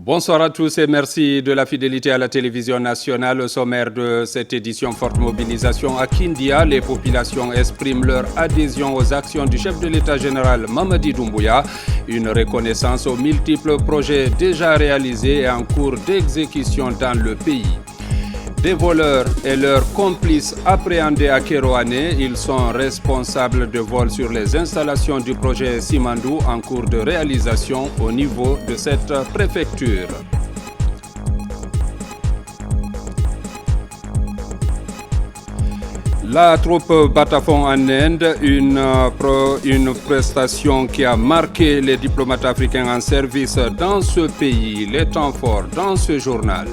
Bonsoir à tous et merci de la fidélité à la télévision nationale. Au sommaire de cette édition, forte mobilisation à Kindia. Les populations expriment leur adhésion aux actions du chef de l'État général Mamadi Doumbouya. Une reconnaissance aux multiples projets déjà réalisés et en cours d'exécution dans le pays. Des voleurs et leurs complices appréhendés à Kéroane. Ils sont responsables de vols sur les installations du projet Simandou en cours de réalisation au niveau de cette préfecture. La troupe Batafon en Inde, une prestation qui a marqué les diplomates africains en service dans ce pays. Les temps forts dans ce journal.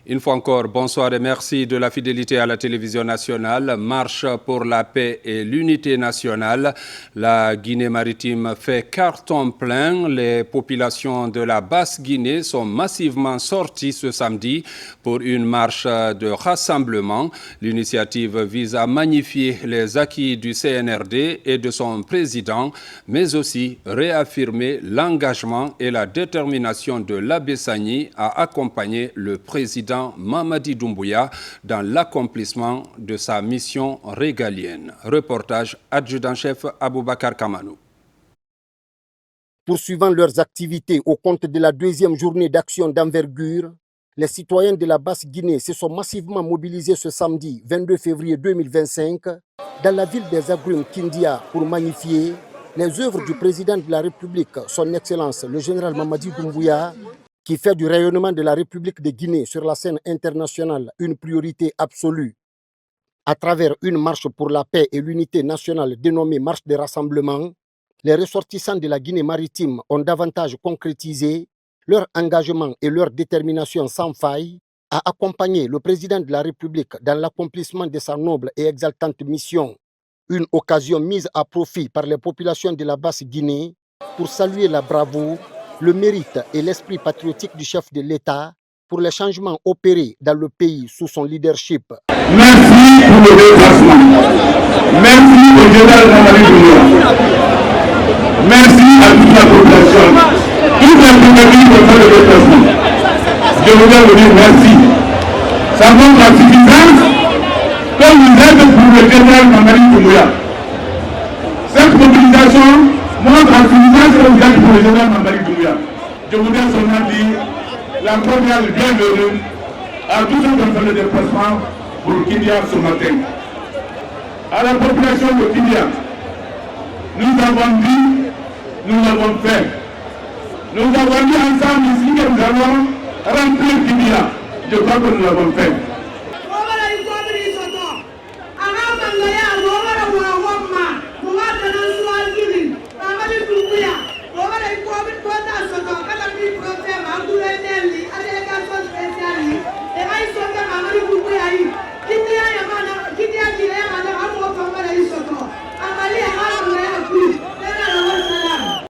Une fois encore, bonsoir et merci de la fidélité à la télévision nationale. Marche pour la paix et l'unité nationale. La Guinée maritime fait carton plein. Les populations de la Basse-Guinée sont massivement sorties ce samedi pour une marche de rassemblement. L'initiative vise à magnifier les acquis du CNRD et de son président, mais aussi réaffirmer l'engagement et la détermination de l'Abessanie à accompagner le président Mamadi Doumbouya dans l'accomplissement de sa mission régalienne. Reportage adjudant-chef Aboubakar Kamanou. Poursuivant leurs activités au compte de la deuxième journée d'action d'envergure, les citoyens de la Basse-Guinée se sont massivement mobilisés ce samedi 22 février 2025 dans la ville des Agrumes Kindia pour magnifier les œuvres du président de la République, son Excellence le général Mamadi Doumbouya, qui fait du rayonnement de la République de Guinée sur la scène internationale une priorité absolue. À travers une marche pour la paix et l'unité nationale dénommée Marche des rassemblements, les ressortissants de la Guinée maritime ont davantage concrétisé leur engagement et leur détermination sans faille à accompagner le président de la République dans l'accomplissement de sa noble et exaltante mission. Une occasion mise à profit par les populations de la Basse-Guinée pour saluer la bravoure, le mérite et l'esprit patriotique du chef de l'État pour les changements opérés dans le pays sous son leadership. Merci pour le déplacement. Merci au général Mamadi Doumbouya. Merci à toute la population. Toute la population pour faire le déplacement. Je voudrais vous dire merci. Ça montre la suffisance que vous êtes pour le général Mamadi Doumbouya. Cette mobilisation montre la suffisance que vous êtes pour le général Mamadi Doumbouya. Je voudrais seulement dire la cordiale bienvenue à tous ceux qui ont fait le déplacement pour Kindia ce matin. À la population de Kindia, nous avons dit, nous l'avons fait. Nous avons dit ensemble ici que nous allons remplir Kindia. Je crois que nous l'avons fait.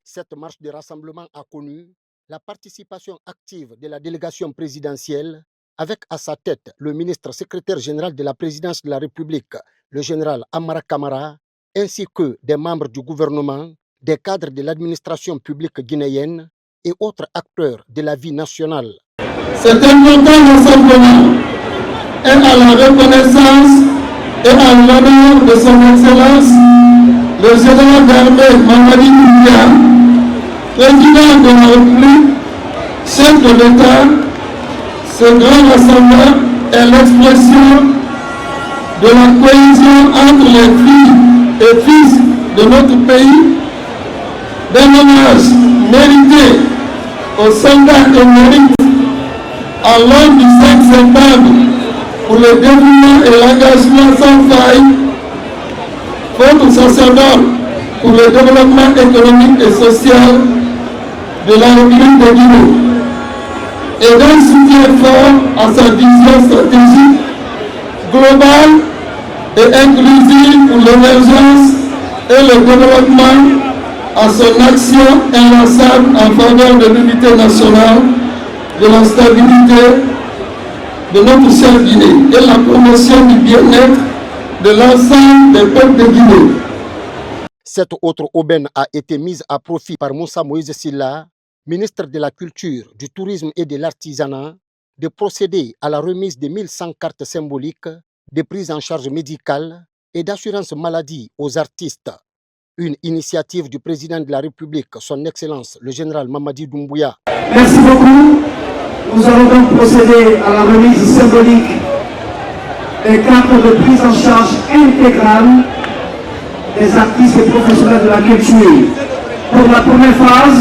Cette marche de rassemblement a connu la participation active de la délégation présidentielle avec à sa tête le ministre secrétaire général de la présidence de la République, le général Amara Kamara, ainsi que des membres du gouvernement, des cadres de l'administration publique guinéenne et autres acteurs de la vie nationale. C'est un important rassemblement et à la reconnaissance et à l'honneur de son Excellence, le général d'armée Mamadi Doumbouya, président de la République, chef de l'État. Ce grand rassemblement est l'expression de la cohésion entre les filles et fils de notre pays, d'un hommage mérité aux soldats émérites à l'homme du 5 septembre pour le dévouement et l'engagement sans faille, votre sacerdoce pour le développement économique et social de la République de Guinée et d'un soutien fort à sa vision stratégique, globale et inclusive pour l'émergence et le développement, à son action inlassable en faveur de l'unité nationale, de la stabilité de notre chère Guinée et la promotion du bien-être de l'ensemble des peuples de Guinée. Cette autre aubaine a été mise à profit par Moussa Moïse Silla, ministre de la Culture, du Tourisme et de l'Artisanat, de procéder à la remise de 1100 cartes symboliques de prise en charge médicale et d'assurance maladie aux artistes. Une initiative du président de la République, son Excellence, le général Mamadi Doumbouya. Merci beaucoup. Nous allons donc procéder à la remise symbolique des cartes de prise en charge intégrale des artistes et professionnels de la culture. Pour la première phase,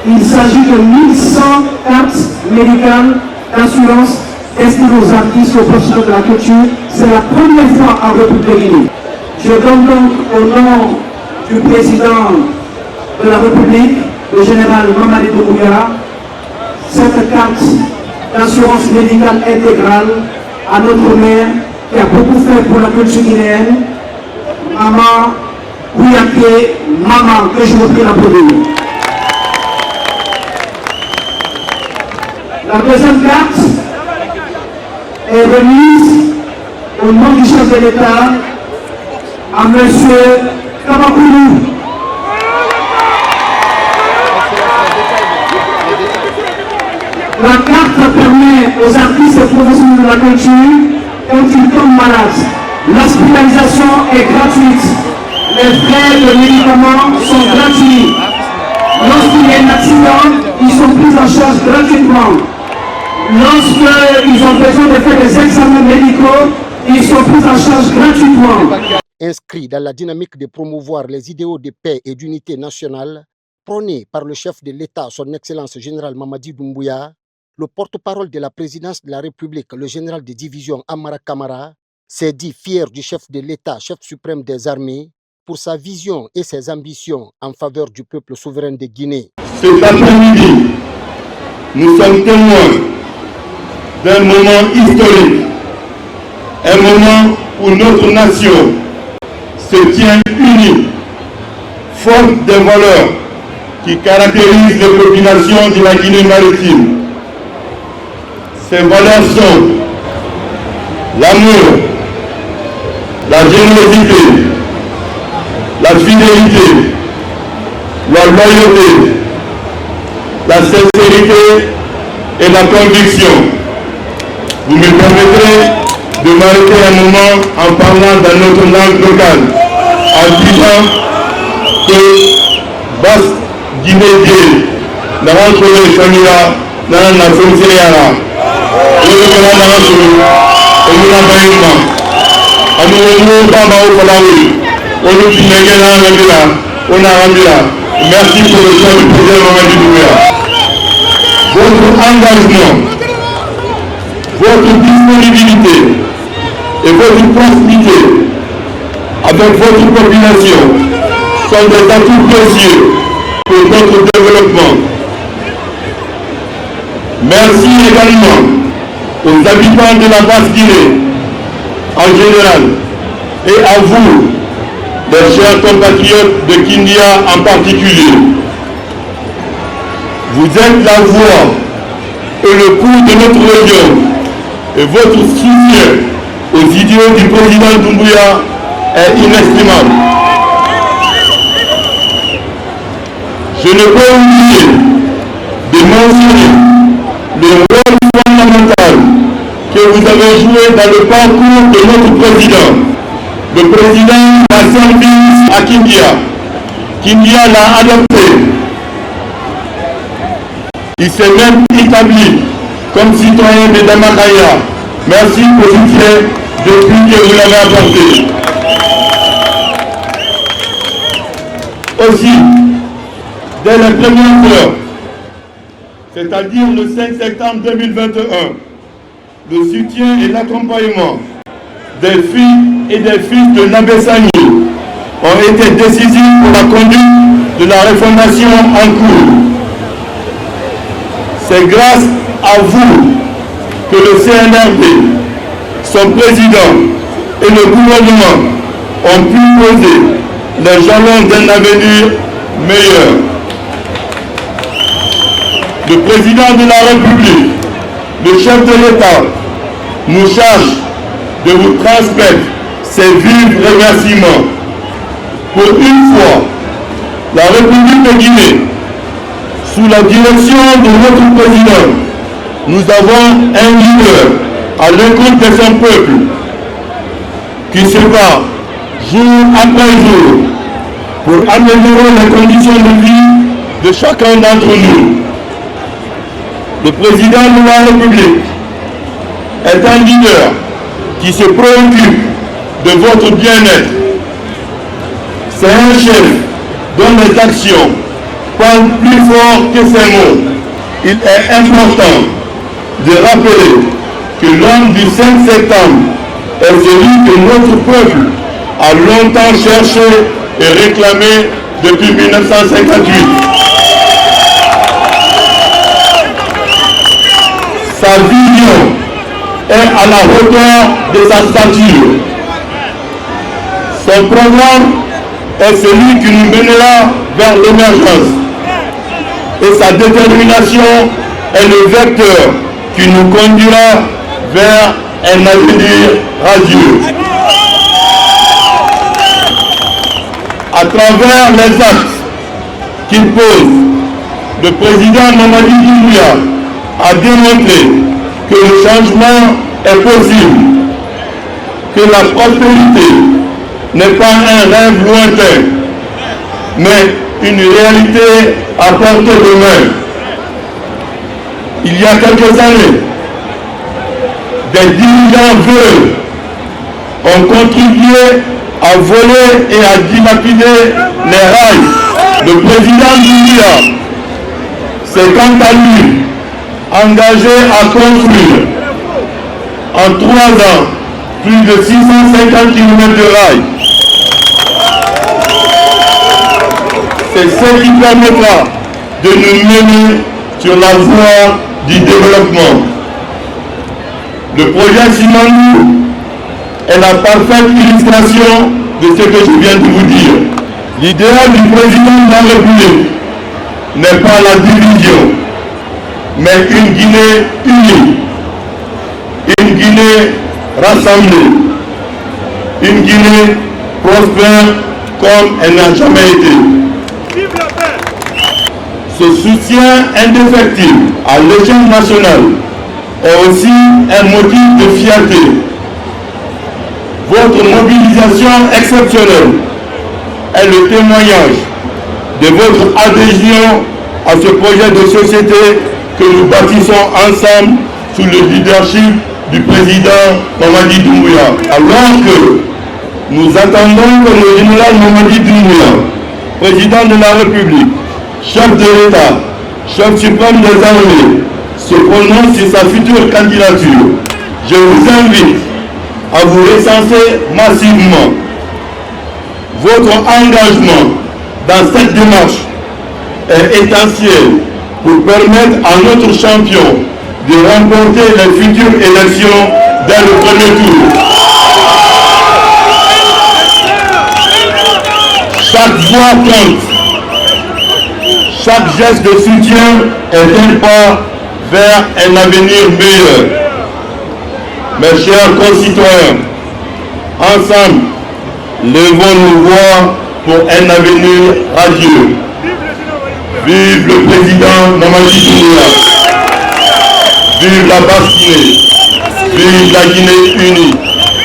il s'agit de 1100 cartes médicales d'assurance destinées aux artistes et aux professionnels de la culture. C'est la première fois en République de Guinée. Je donne donc au nom du président de la République, le général Mamadi Doumbouya, cette carte d'assurance médicale intégrale à notre mère qui a beaucoup fait pour la culture guinéenne, Maman Kouyaké, maman, que je vous prie d'applaudir. La deuxième carte est remise au nom du chef de l'État à M. Kamakoulou. La carte permet aux artistes et professionnels de la culture, quand ils tombent malades, l'hospitalisation est gratuite. Les frais de médicaments sont gratuits. Lorsqu'il y a un accident, ils sont pris en charge gratuitement. Lorsqu'ils ont besoin de faire des examens médicaux, ils sont pris en charge gratuitement. Inscrit dans la dynamique de promouvoir les idéaux de paix et d'unité nationale, prônés par le chef de l'État, son Excellence général Mamadi Doumbouya, le porte-parole de la présidence de la République, le général de division Amara Kamara, s'est dit fier du chef de l'État, chef suprême des armées, pour sa vision et ses ambitions en faveur du peuple souverain de Guinée. Cet après-midi, nous sommes témoins d'un moment historique, un moment où notre nation se tient unie, forte des valeurs qui caractérisent les populations de la Guinée maritime. Ces valeurs sont l'amour, la générosité, la fidélité, la loyauté, la sincérité et la conviction. Vous me permettrez de m'arrêter un moment en parlant dans notre langue locale, en disant que Basse Guinée, n'a rencontré Samira, n'a n'a fonctionné à la. Merci pour le choix du président Mamadi Doumbouya. Votre engagement, votre disponibilité et votre proximité avec votre population sont des atouts précieux pour notre développement. Merci également aux habitants de la Basse-Guinée en général et à vous, les chers compatriotes de Kindia en particulier. Vous êtes la voix et le pouls de notre région et votre soutien aux idéaux du président Doumbouya est inestimable. Je ne peux oublier de mentionner le rôle fondamental que vous avez joué dans le parcours de notre président. Le président a servi à Kindia. Kindia l'a adopté. Il s'est même établi comme citoyen de Damakaya. Merci au soutien depuis que vous l'avez apporté. Aussi, dès les premières heures, c'est-à-dire le 5 septembre 2021, le soutien et l'accompagnement des filles et des fils de Nabessani ont été décisifs pour la conduite de la refondation en cours. C'est grâce à vous que le CNRD, son président et le gouvernement ont pu poser les jalons d'un avenir meilleur. Le président de la République, le chef de l'État, nous charge de vous transmettre ses vifs remerciements. Pour une fois, la République de Guinée, sous la direction de notre président, nous avons un leader à l'écoute de son peuple qui se bat jour après jour pour améliorer les conditions de vie de chacun d'entre nous. Le président de la République est un leader qui se préoccupe de votre bien-être. C'est un chef dont les actions parlent plus fort que ses mots. Il est important de rappeler que l'homme du 5 septembre est celui que notre peuple a longtemps cherché et réclamé depuis 1958. Sa vision est à la hauteur de sa stature. Son programme est celui qui nous mènera vers l'émergence. Et sa détermination est le vecteur qui nous conduira vers un avenir radieux. À travers les actes qu'il pose, le président Mamadi Doumbouya a démontré que le changement est possible, que la prospérité n'est pas un rêve lointain, mais une réalité à portée de main. Il y a quelques années, des dirigeants veuves ont contribué à voler et à dilapider les rails. Le président Doumbouya s'est quant à lui engagé à construire en 3 ans plus de 650 km de rails. C'est ce qui permettra de nous mener sur la voie du développement. Le projet Simandou est la parfaite illustration de ce que je viens de vous dire. L'idéal du président de la République n'est pas la division, mais une Guinée unie, une Guinée rassemblée, une Guinée prospère comme elle n'a jamais été. Vive la paix! Ce soutien indéfectible à l'échelle nationale est aussi un motif de fierté. Votre mobilisation exceptionnelle est le témoignage de votre adhésion à ce projet de société que nous bâtissons ensemble sous le leadership du président Mamadi Doumbouya. Alors que nous attendons que le général Mamadi Doumbouya, président de la République, chef de l'État, chef suprême des armées, se prononce sur sa future candidature, je vous invite à vous recenser massivement. Votre engagement dans cette démarche est essentiel pour permettre à notre champion de remporter les futures élections dès le premier tour. Chaque voix compte. Chaque geste de soutien est un pas vers un avenir meilleur. Mes chers concitoyens, ensemble, levons nos voix pour un avenir radieux. Vive le président Mamadi Doumbouya. Vive la Basse-Guinée. Vive la Guinée unie.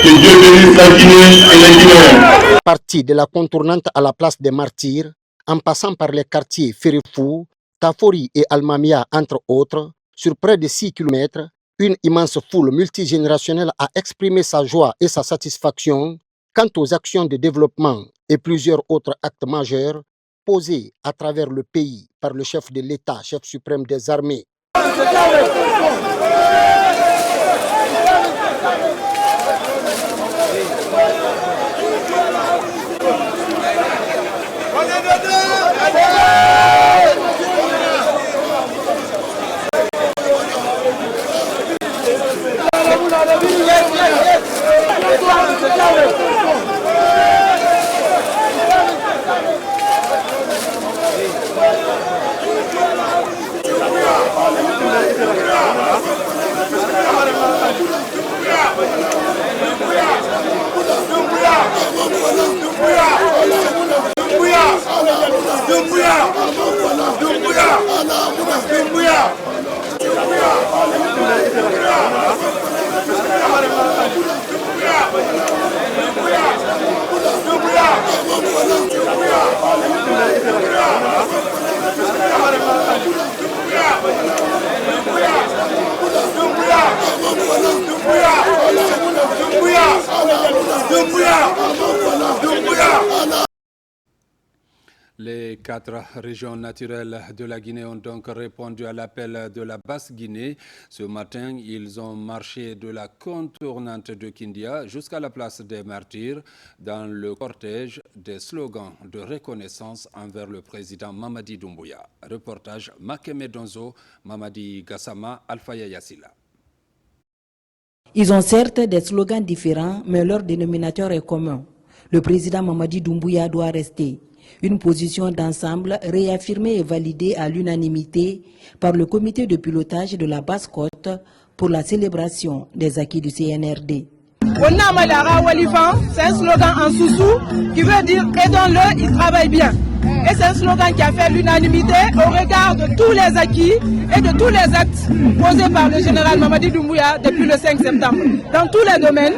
Que Dieu bénisse la Guinée et les Guinéens. Parti de la contournante à la place des Martyrs, en passant par les quartiers Ferifou, Tafori et Almamia, entre autres, sur près de 6 km, une immense foule multigénérationnelle a exprimé sa joie et sa satisfaction quant aux actions de développement et plusieurs autres actes majeurs posés à travers le pays par le chef de l'État, chef suprême des armées. Les 4 régions naturelles de la Guinée ont donc répondu à l'appel de la Basse-Guinée. Ce matin, ils ont marché de la contournante de Kindia jusqu'à la place des Martyrs dans le cortège des slogans de reconnaissance envers le président Mamadi Doumbouya. Reportage Makeme Donzo, Mamadi Gassama, Alfaya Yassila. Ils ont certes des slogans différents, mais leur dénominateur est commun. Le président Mamadi Doumbouya doit rester. Une position d'ensemble réaffirmée et validée à l'unanimité par le comité de pilotage de la Basse-Côte pour la célébration des acquis du CNRD. C'est un slogan en sous-sous qui veut dire aidons-le, il travaille bien. Et c'est un slogan qui a fait l'unanimité au regard de tous les acquis et de tous les actes posés par le général Mamadi Doumbouya depuis le 5 septembre. Dans tous les domaines,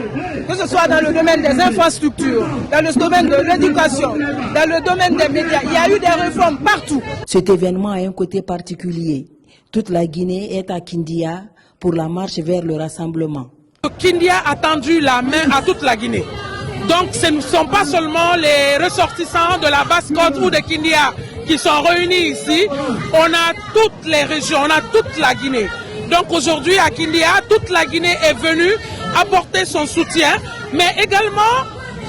que ce soit dans le domaine des infrastructures, dans le domaine de l'éducation, dans le domaine des médias, il y a eu des réformes partout. Cet événement a un côté particulier. Toute la Guinée est à Kindia pour la marche vers le rassemblement. Kindia a tendu la main à toute la Guinée. Donc ce ne sont pas seulement les ressortissants de la Basse-Côte ou de Kindia qui sont réunis ici. On a toutes les régions, on a toute la Guinée. Donc aujourd'hui à Kindia, toute la Guinée est venue apporter son soutien. Mais également,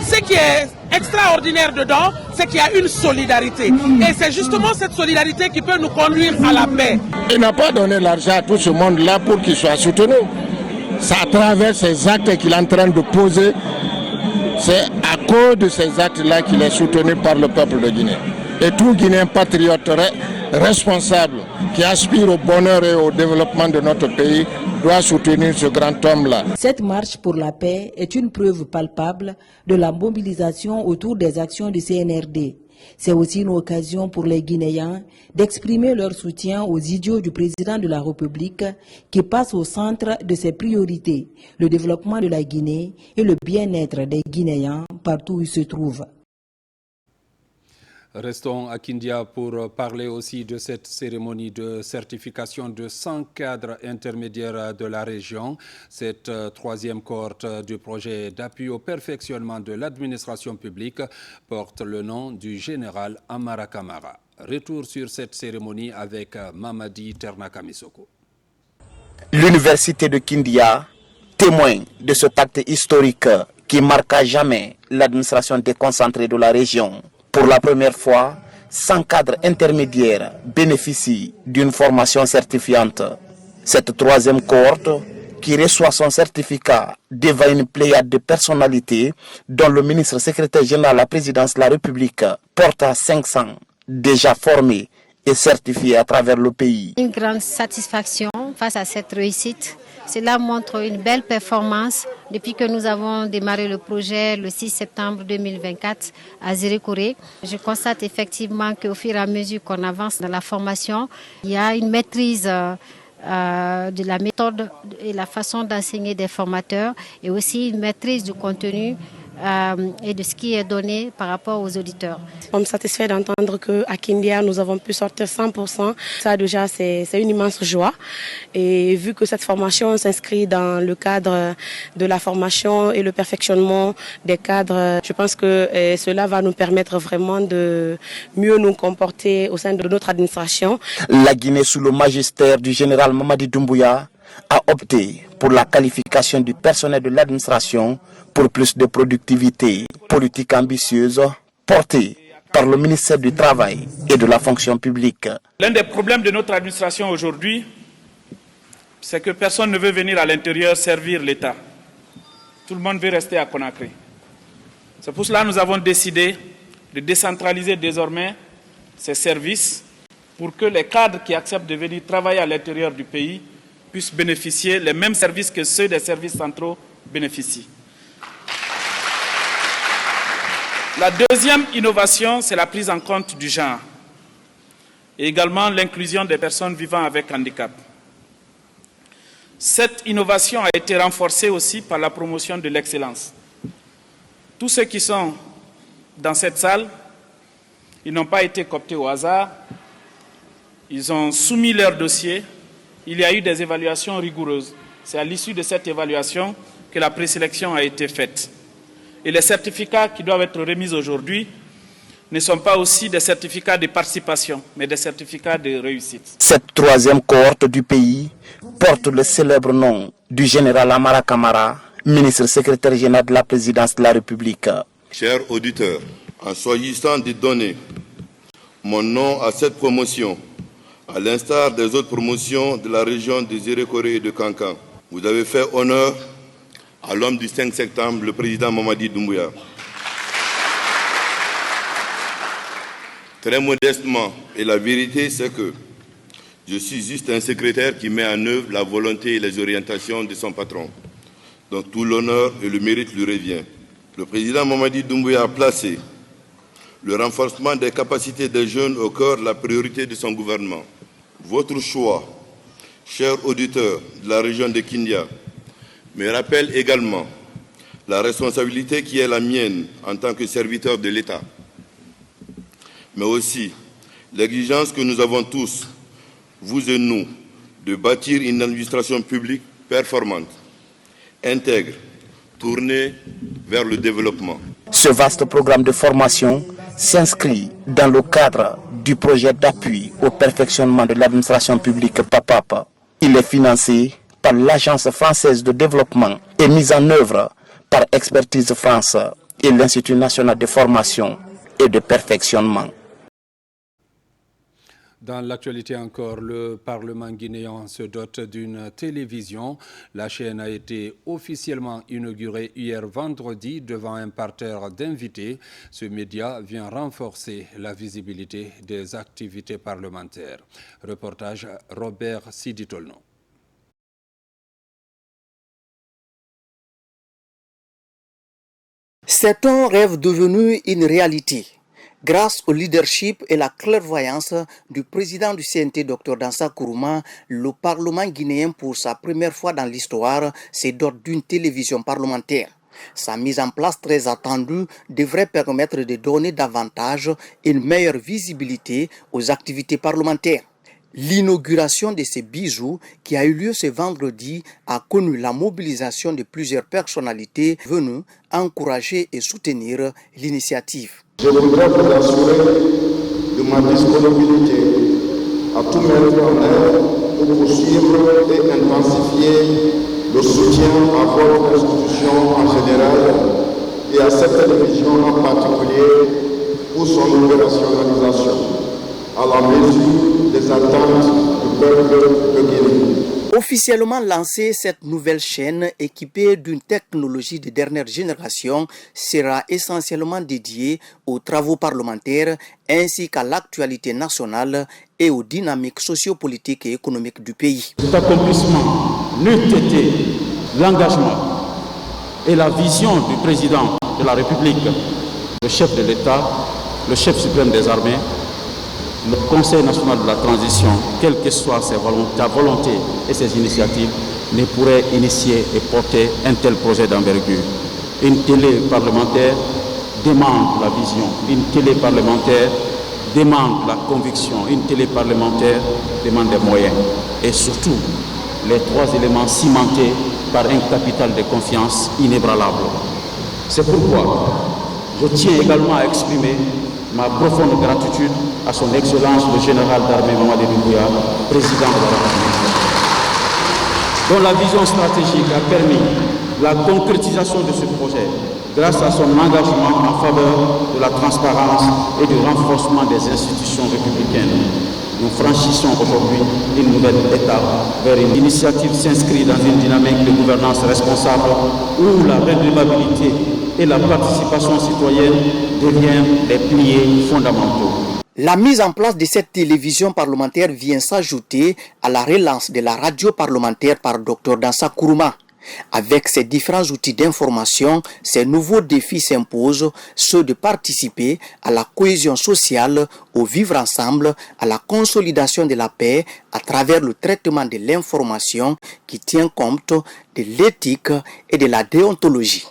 ce qui est extraordinaire dedans, c'est qu'il y a une solidarité. Et c'est justement cette solidarité qui peut nous conduire à la paix. Il n'a pas donné l'argent à tout ce monde-là pour qu'il soit soutenu. C'est à travers ces actes qu'il est en train de poser. C'est à cause de ces actes-là qu'il est soutenu par le peuple de Guinée. Et tout Guinéen patriote responsable qui aspire au bonheur et au développement de notre pays doit soutenir ce grand homme-là. Cette marche pour la paix est une preuve palpable de la mobilisation autour des actions du CNRD. C'est aussi une occasion pour les Guinéens d'exprimer leur soutien aux idéaux du président de la République qui passe au centre de ses priorités, le développement de la Guinée et le bien-être des Guinéens partout où ils se trouvent. Restons à Kindia pour parler aussi de cette cérémonie de certification de 100 cadres intermédiaires de la région. Cette troisième cohorte du projet d'appui au perfectionnement de l'administration publique porte le nom du général Amara Kamara. Retour sur cette cérémonie avec Mamadi Ternakamisoko. L'université de Kindia témoigne de cet acte historique qui marque à jamais l'administration déconcentrée de la région. Pour la première fois, 100 cadres intermédiaires bénéficient d'une formation certifiante. Cette troisième cohorte, qui reçoit son certificat devant une pléiade de personnalités, dont le ministre secrétaire général à la présidence de la République, porte à 500 déjà formés et certifiés à travers le pays. Une grande satisfaction face à cette réussite. Cela montre une belle performance depuis que nous avons démarré le projet le 6 septembre 2024 à Zérékoré. Je constate effectivement qu'au fur et à mesure qu'on avance dans la formation, il y a une maîtrise de la méthode et la façon d'enseigner des formateurs et aussi une maîtrise du contenu et de ce qui est donné par rapport aux auditeurs. Nous sommes satisfaits d'entendre qu'à Kindia, nous avons pu sortir 100%. Ça déjà, c'est une immense joie. Et vu que cette formation s'inscrit dans le cadre de la formation et le perfectionnement des cadres, je pense que cela va nous permettre vraiment de mieux nous comporter au sein de notre administration. La Guinée, sous le magistère du général Mamadi Doumbouya, a opté pour la qualification du personnel de l'administration pour plus de productivité, politique ambitieuse portée par le ministère du Travail et de la fonction publique. L'un des problèmes de notre administration aujourd'hui, c'est que personne ne veut venir à l'intérieur servir l'État. Tout le monde veut rester à Conakry. C'est pour cela que nous avons décidé de décentraliser désormais ces services pour que les cadres qui acceptent de venir travailler à l'intérieur du pays puissent bénéficier les mêmes services que ceux des services centraux bénéficient. La deuxième innovation, c'est la prise en compte du genre et également l'inclusion des personnes vivant avec handicap. Cette innovation a été renforcée aussi par la promotion de l'excellence. Tous ceux qui sont dans cette salle, ils n'ont pas été cooptés au hasard. Ils ont soumis leur dossier. Il y a eu des évaluations rigoureuses. C'est à l'issue de cette évaluation que la présélection a été faite. Et les certificats qui doivent être remis aujourd'hui ne sont pas aussi des certificats de participation, mais des certificats de réussite. Cette troisième cohorte du pays porte le célèbre nom du général Amara Kamara, ministre secrétaire général de la présidence de la République. Chers auditeurs, en choisissant de donner mon nom à cette promotion, à l'instar des autres promotions de la région des Zérékoré et de Kankan, vous avez fait honneur à l'homme du 5 septembre, le président Mamadi Doumbouya. Très modestement, et la vérité c'est que je suis juste un secrétaire qui met en œuvre la volonté et les orientations de son patron. Donc tout l'honneur et le mérite lui revient. Le président Mamadi Doumbouya a placé le renforcement des capacités des jeunes au cœur de la priorité de son gouvernement. Votre choix, chers auditeurs de la région de Kindia, me rappelle également la responsabilité qui est la mienne en tant que serviteur de l'État, mais aussi l'exigence que nous avons tous, vous et nous, de bâtir une administration publique performante, intègre, tournée vers le développement. Ce vaste programme de formation s'inscrit dans le cadre du projet d'appui au perfectionnement de l'administration publique PAPAP. Il est financé par l'Agence française de développement et mis en œuvre par Expertise France et l'Institut national de formation et de perfectionnement. Dans l'actualité encore, le Parlement guinéen se dote d'une télévision. La chaîne a été officiellement inaugurée hier vendredi devant un parterre d'invités. Ce média vient renforcer la visibilité des activités parlementaires. Reportage Robert Siditolno. C'est un rêve devenu une réalité. Grâce au leadership et la clairvoyance du président du CNT, Dr Dansa Kourouma, le Parlement guinéen, pour sa première fois dans l'histoire, se dote d'une télévision parlementaire. Sa mise en place très attendue devrait permettre de donner davantage une meilleure visibilité aux activités parlementaires. L'inauguration de ces bijoux qui a eu lieu ce vendredi a connu la mobilisation de plusieurs personnalités venues encourager et soutenir l'initiative. Je voudrais vous assurer de ma disponibilité à tout mettre en œuvre pour poursuivre et intensifier le soutien à votre institution en général et à cette télévision en particulier pour son opérationnalisation à la mesure des attentes du peuple de Guinée. Officiellement lancée, cette nouvelle chaîne équipée d'une technologie de dernière génération sera essentiellement dédiée aux travaux parlementaires ainsi qu'à l'actualité nationale et aux dynamiques sociopolitiques et économiques du pays. Cet accomplissement n'eût été l'engagement et la vision du président de la République, le chef de l'État, le chef suprême des armées, le Conseil national de la transition, quelles que soient sa volonté et ses initiatives, ne pourrait initier et porter un tel projet d'envergure. Une télé parlementaire demande la vision, une télé parlementaire demande la conviction, une télé parlementaire demande des moyens. Et surtout, les trois éléments cimentés par un capital de confiance inébranlable. C'est pourquoi je tiens également à exprimer ma profonde gratitude à son Excellence le général d'armée Mamadi Doumbouya, président de la République, dont la vision stratégique a permis la concrétisation de ce projet grâce à son engagement en faveur de la transparence et du renforcement des institutions républicaines. Nous franchissons aujourd'hui une nouvelle étape vers une initiative s'inscrit dans une dynamique de gouvernance responsable où la redevabilité et la participation citoyenne deviennent des piliers fondamentaux. La mise en place de cette télévision parlementaire vient s'ajouter à la relance de la radio parlementaire par Dr Dansa Kourouma. Avec ces différents outils d'information, ces nouveaux défis s'imposent, ceux de participer à la cohésion sociale, au vivre ensemble, à la consolidation de la paix à travers le traitement de l'information qui tient compte de l'éthique et de la déontologie.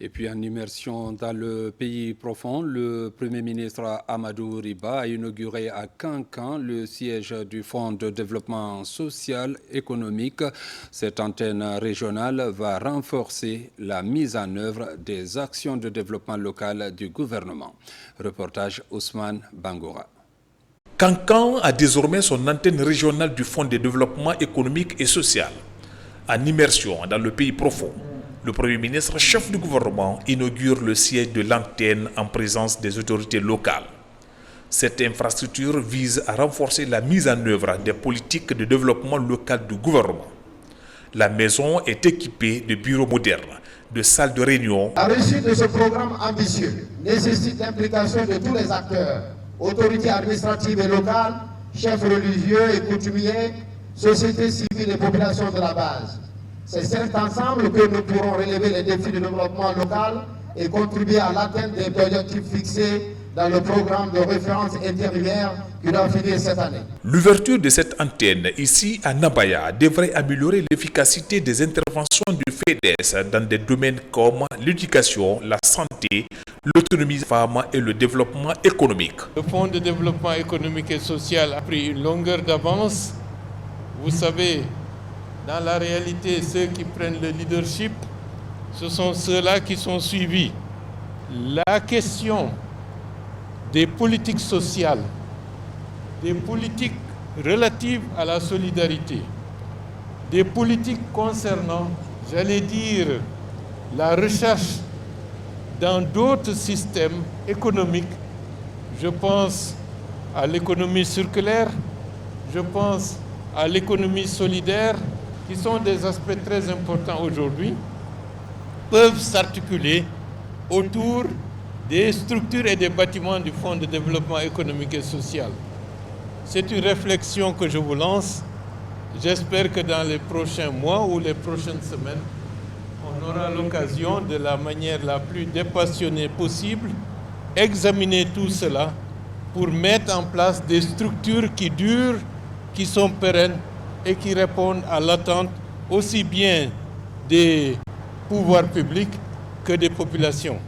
Et puis en immersion dans le pays profond, le Premier ministre Amadou Riba a inauguré à Kankan le siège du Fonds de développement social économique. Cette antenne régionale va renforcer la mise en œuvre des actions de développement local du gouvernement. Reportage Ousmane Bangoura. Kankan a désormais son antenne régionale du Fonds de développement économique et social. En immersion dans le pays profond, le Premier ministre, chef du gouvernement, inaugure le siège de l'antenne en présence des autorités locales. Cette infrastructure vise à renforcer la mise en œuvre des politiques de développement local du gouvernement. La maison est équipée de bureaux modernes, de salles de réunion. La réussite de ce programme ambitieux nécessite l'implication de tous les acteurs, autorités administratives et locales, chefs religieux et coutumiers, société civile et population de la base. C'est cet ensemble que nous pourrons relever les défis de développement local et contribuer à l'atteinte des objectifs fixés dans le programme de référence intérimaire qui doit finir cette année. L'ouverture de cette antenne ici à Nabaya devrait améliorer l'efficacité des interventions du FEDES dans des domaines comme l'éducation, la santé, l'autonomie des femmes et le développement économique. Le Fonds de développement économique et social a pris une longueur d'avance. Vous savez, dans la réalité, ceux qui prennent le leadership, ce sont ceux-là qui sont suivis. La question des politiques sociales, des politiques relatives à la solidarité, des politiques concernant, j'allais dire, la recherche dans d'autres systèmes économiques. Je pense à l'économie circulaire, je pense à l'économie solidaire, qui sont des aspects très importants aujourd'hui, peuvent s'articuler autour des structures et des bâtiments du Fonds de développement économique et social. C'est une réflexion que je vous lance. J'espère que dans les prochains mois ou les prochaines semaines, on aura l'occasion, de la manière la plus dépassionnée possible, examiner tout cela pour mettre en place des structures qui durent, qui sont pérennes et qui répondent à l'attente aussi bien des pouvoirs publics que des populations.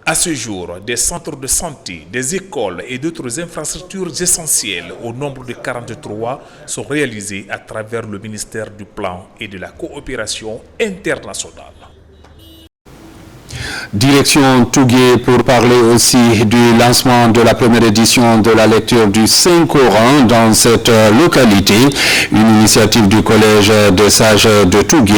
À ce jour, des centres de santé, des écoles et d'autres infrastructures essentielles au nombre de 43 sont réalisées à travers le ministère du Plan et de la Coopération internationale. Direction Tougué pour parler aussi du lancement de la première édition de la lecture du Saint-Coran dans cette localité, une initiative du Collège des Sages de Tougué.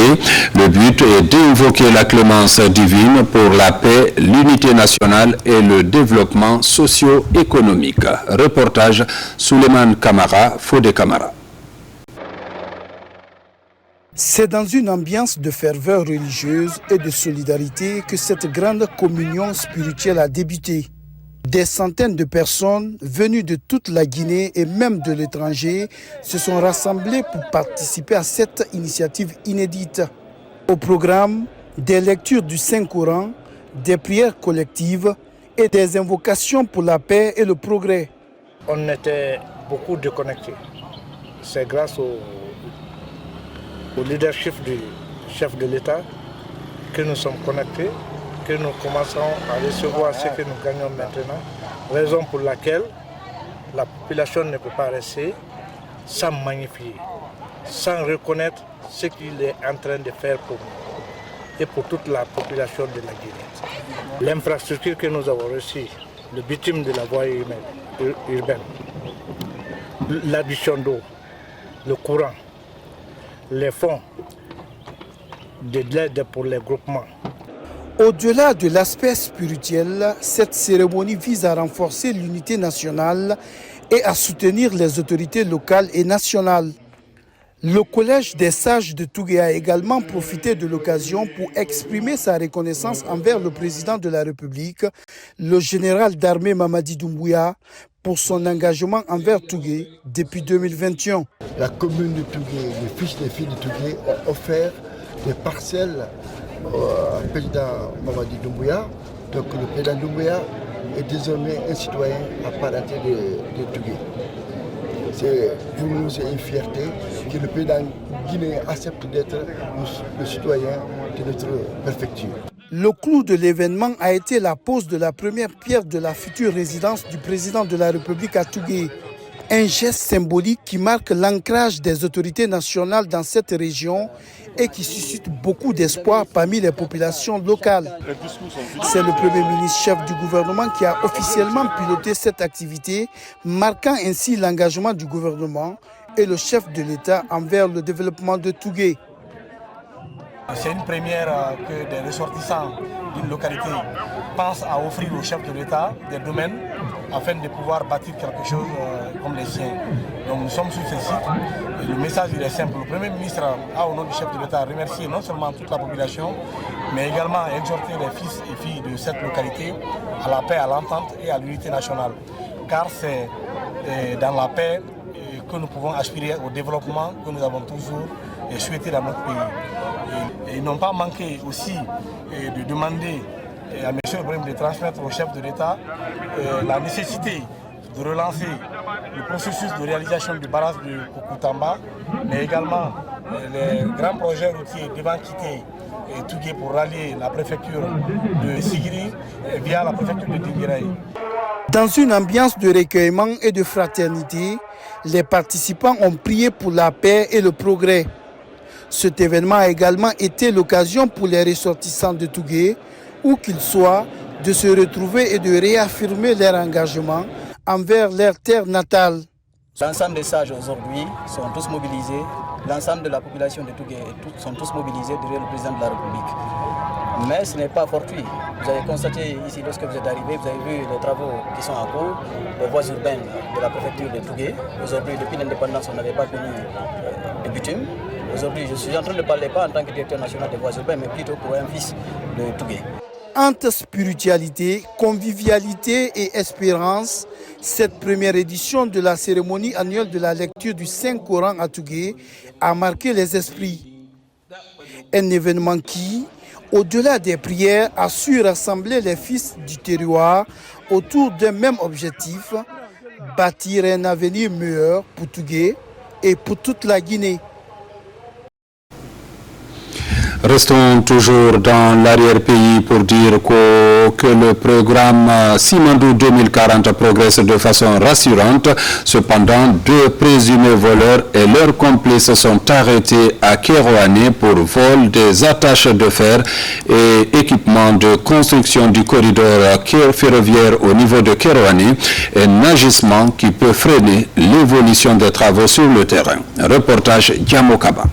Le but est d'invoquer la clémence divine pour la paix, l'unité nationale et le développement socio-économique. Reportage Souleymane Kamara, Fodé Kamara. C'est dans une ambiance de ferveur religieuse et de solidarité que cette grande communion spirituelle a débuté. Des centaines de personnes venues de toute la Guinée et même de l'étranger se sont rassemblées pour participer à cette initiative inédite. Au programme, des lectures du Saint-Coran, des prières collectives et des invocations pour la paix et le progrès. On était beaucoup déconnectés. C'est grâce au leadership du chef de l'État que nous sommes connectés, que nous commençons à recevoir ce que nous gagnons maintenant, raison pour laquelle la population ne peut pas rester sans magnifier, sans reconnaître ce qu'il est en train de faire pour nous et pour toute la population de la Guinée. L'infrastructure que nous avons reçue, le bitume de la voie urbaine, l'addition d'eau, le courant, les fonds de l'aide pour les groupements. Au-delà de l'aspect spirituel, cette cérémonie vise à renforcer l'unité nationale et à soutenir les autorités locales et nationales. Le Collège des Sages de Tougué a également profité de l'occasion pour exprimer sa reconnaissance envers le président de la République, le général d'armée Mamadi Doumbouya, pour son engagement envers Tougué depuis 2021. La commune de Tougué, les fils et filles de Tougué ont offert des parcelles au président Mamadi Doumbouya. Donc le président Doumbouya est désormais un citoyen à part entière de Tougué. C'est pour nous une fierté que le président guinéen accepte d'être le citoyen de notre préfecture. Le clou de l'événement a été la pose de la première pierre de la future résidence du président de la République à Tougué. Un geste symbolique qui marque l'ancrage des autorités nationales dans cette région et qui suscite beaucoup d'espoir parmi les populations locales. C'est le Premier ministre chef du gouvernement qui a officiellement piloté cette activité, marquant ainsi l'engagement du gouvernement et le chef de l'État envers le développement de Tougué. C'est une première que des ressortissants d'une localité pensent à offrir au chef de l'État des domaines afin de pouvoir bâtir quelque chose comme les siens. Donc nous sommes sur ce site et le message il est simple. Le Premier ministre a au nom du chef de l'État remercié non seulement toute la population mais également exhorté les fils et filles de cette localité à la paix, à l'entente et à l'unité nationale. Car c'est dans la paix que nous pouvons aspirer au développement que nous avons toujours souhaité dans notre pays. Et ils n'ont pas manqué aussi de demander à M. Ibrahim de transmettre au chef de l'État la nécessité de relancer le processus de réalisation du barrage de Kokoutamba, mais également les grands projets routiers devant quitter Tougué pour rallier la préfecture de Sigiri via la préfecture de Dinguiraï. Dans une ambiance de recueillement et de fraternité, les participants ont prié pour la paix et le progrès. Cet événement a également été l'occasion pour les ressortissants de Tougué, où qu'ils soient, de se retrouver et de réaffirmer leur engagement envers leur terre natale. L'ensemble des sages aujourd'hui sont tous mobilisés, l'ensemble de la population de Tougué sont tous mobilisés derrière le président de la République. Mais ce n'est pas fortuit. Vous avez constaté ici, lorsque vous êtes arrivé, vous avez vu les travaux qui sont en cours, les voies urbaines de la préfecture de Tougué. Aujourd'hui, depuis l'indépendance, on n'avait pas connu de bitume. Aujourd'hui, je suis en train de parler pas en tant que directeur national des voies urbaines, mais plutôt pour un fils de Tougué. Entre spiritualité, convivialité et espérance, cette première édition de la cérémonie annuelle de la lecture du Saint-Coran à Tougué a marqué les esprits. Un événement qui, au-delà des prières, a su rassembler les fils du terroir autour d'un même objectif, bâtir un avenir meilleur pour Tougué et pour toute la Guinée. Restons toujours dans l'arrière-pays pour dire que le programme Simandou 2040 progresse de façon rassurante. Cependant, 2 présumés voleurs et leurs complices sont arrêtés à Kérouané pour vol des attaches de fer et équipements de construction du corridor ferroviaire au niveau de Kérouané, un agissement qui peut freiner l'évolution des travaux sur le terrain. Reportage Diamokaba.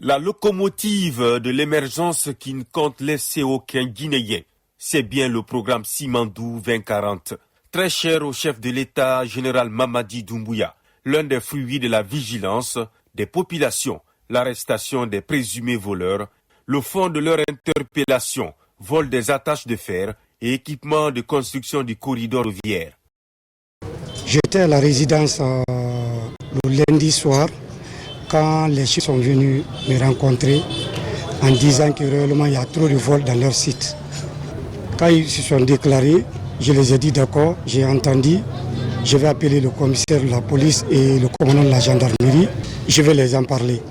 La locomotive de l'émergence qui ne compte laisser aucun Guinéen, c'est bien le programme Simandou 2040. Très cher au chef de l'État, général Mamadi Doumbouya, l'un des fruits de la vigilance des populations, l'arrestation des présumés voleurs, le fond de leur interpellation, vol des attaches de fer et équipement de construction du corridor routier. J'étais à la résidence le lundi soir, quand les chefs sont venus me rencontrer en disant que réellement il y a trop de vols dans leur site. Quand ils se sont déclarés, je les ai dit d'accord, j'ai entendu, je vais appeler le commissaire de la police et le commandant de la gendarmerie, je vais les en parler,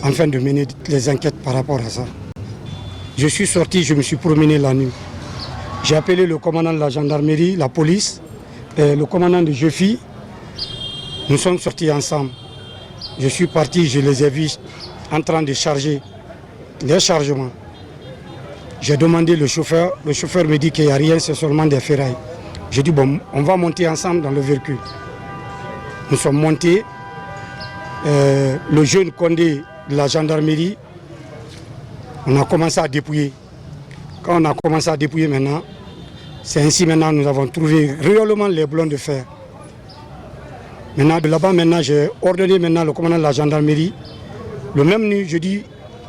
afin de mener les enquêtes par rapport à ça. Je suis sorti, je me suis promené la nuit. J'ai appelé le commandant de la gendarmerie, la police, et le commandant de Jefi. Nous sommes sortis ensemble. Je suis parti, je les ai vus en train de charger les chargements. J'ai demandé le chauffeur me dit qu'il n'y a rien, c'est seulement des ferrailles. J'ai dit bon, on va monter ensemble dans le véhicule. Nous sommes montés, le jeune Condé de la gendarmerie, on a commencé à dépouiller. Quand on a commencé à dépouiller maintenant, c'est ainsi maintenant nous avons trouvé réellement les blonds de fer. Maintenant, de là-bas, j'ai ordonné le commandant de la gendarmerie. Le même nuit, je dis,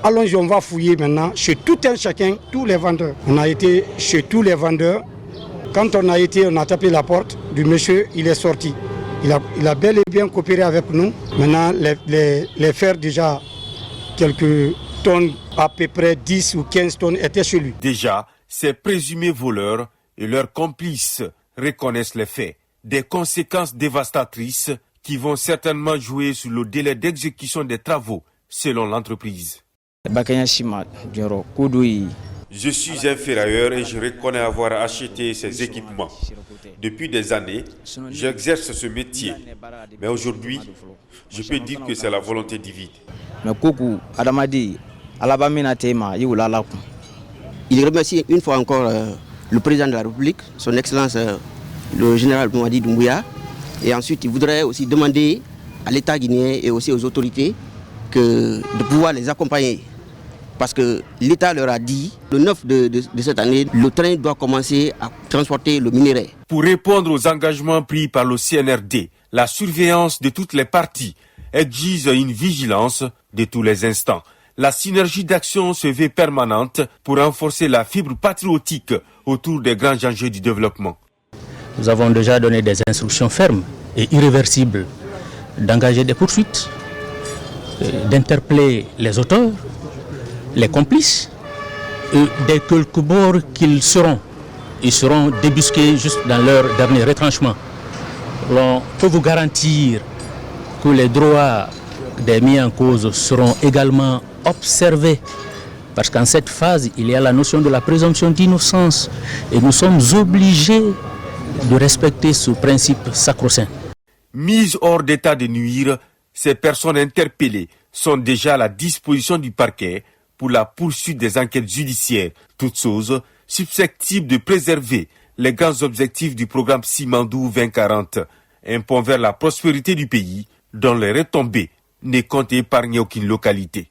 allons-y, on va fouiller maintenant chez tout un chacun, tous les vendeurs. On a été chez tous les vendeurs. Quand on a tapé la porte du monsieur, il est sorti. Il a bel et bien coopéré avec nous. Maintenant, les fers, déjà, quelques tonnes, à peu près 10 ou 15 tonnes, étaient chez lui. Déjà, ces présumés voleurs et leurs complices reconnaissent les faits. Des conséquences dévastatrices qui vont certainement jouer sur le délai d'exécution des travaux, selon l'entreprise. Je suis inférieur et je reconnais avoir acheté ces équipements. Depuis des années, j'exerce ce métier. Mais aujourd'hui, je peux dire que c'est la volonté divine. Il remercie une fois encore le président de la République, son Excellence le général Mamadi Doumbouya. Et ensuite, il voudrait aussi demander à l'État guinéen et aussi aux autorités de pouvoir les accompagner. Parce que l'État leur a dit, le 9 de cette année, le train doit commencer à transporter le minerai. Pour répondre aux engagements pris par le CNRD, la surveillance de toutes les parties exige une vigilance de tous les instants. La synergie d'action se veut permanente pour renforcer la fibre patriotique autour des grands enjeux du développement. Nous avons déjà donné des instructions fermes et irréversibles d'engager des poursuites, d'interpeller les auteurs, les complices, et dès quelque bord qu'ils seront, ils seront débusqués juste dans leur dernier retranchement. On peut vous garantir que les droits des mis en cause seront également observés, parce qu'en cette phase, il y a la notion de la présomption d'innocence et nous sommes obligés de respecter ce principe sacro-saint. Mises hors d'état de nuire, ces personnes interpellées sont déjà à la disposition du parquet pour la poursuite des enquêtes judiciaires, toutes choses susceptibles de préserver les grands objectifs du programme Simandou 2040, un pont vers la prospérité du pays dont les retombées ne comptent épargner aucune localité.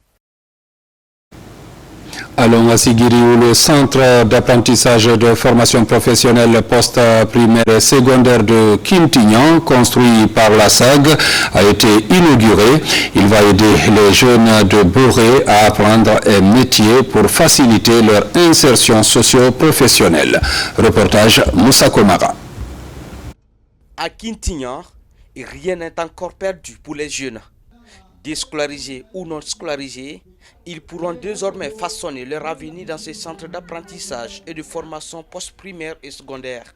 Allons à Sigiri où le centre d'apprentissage de formation professionnelle post-primaire et secondaire de Kintignan, construit par la SAG, a été inauguré. Il va aider les jeunes de Boré à apprendre un métier pour faciliter leur insertion socio-professionnelle. Reportage Moussa Komara. À Kintignan, rien n'est encore perdu pour les jeunes. Déscolarisés ou non scolarisés, ils pourront désormais façonner leur avenir dans ces centres d'apprentissage et de formation post-primaire et secondaire.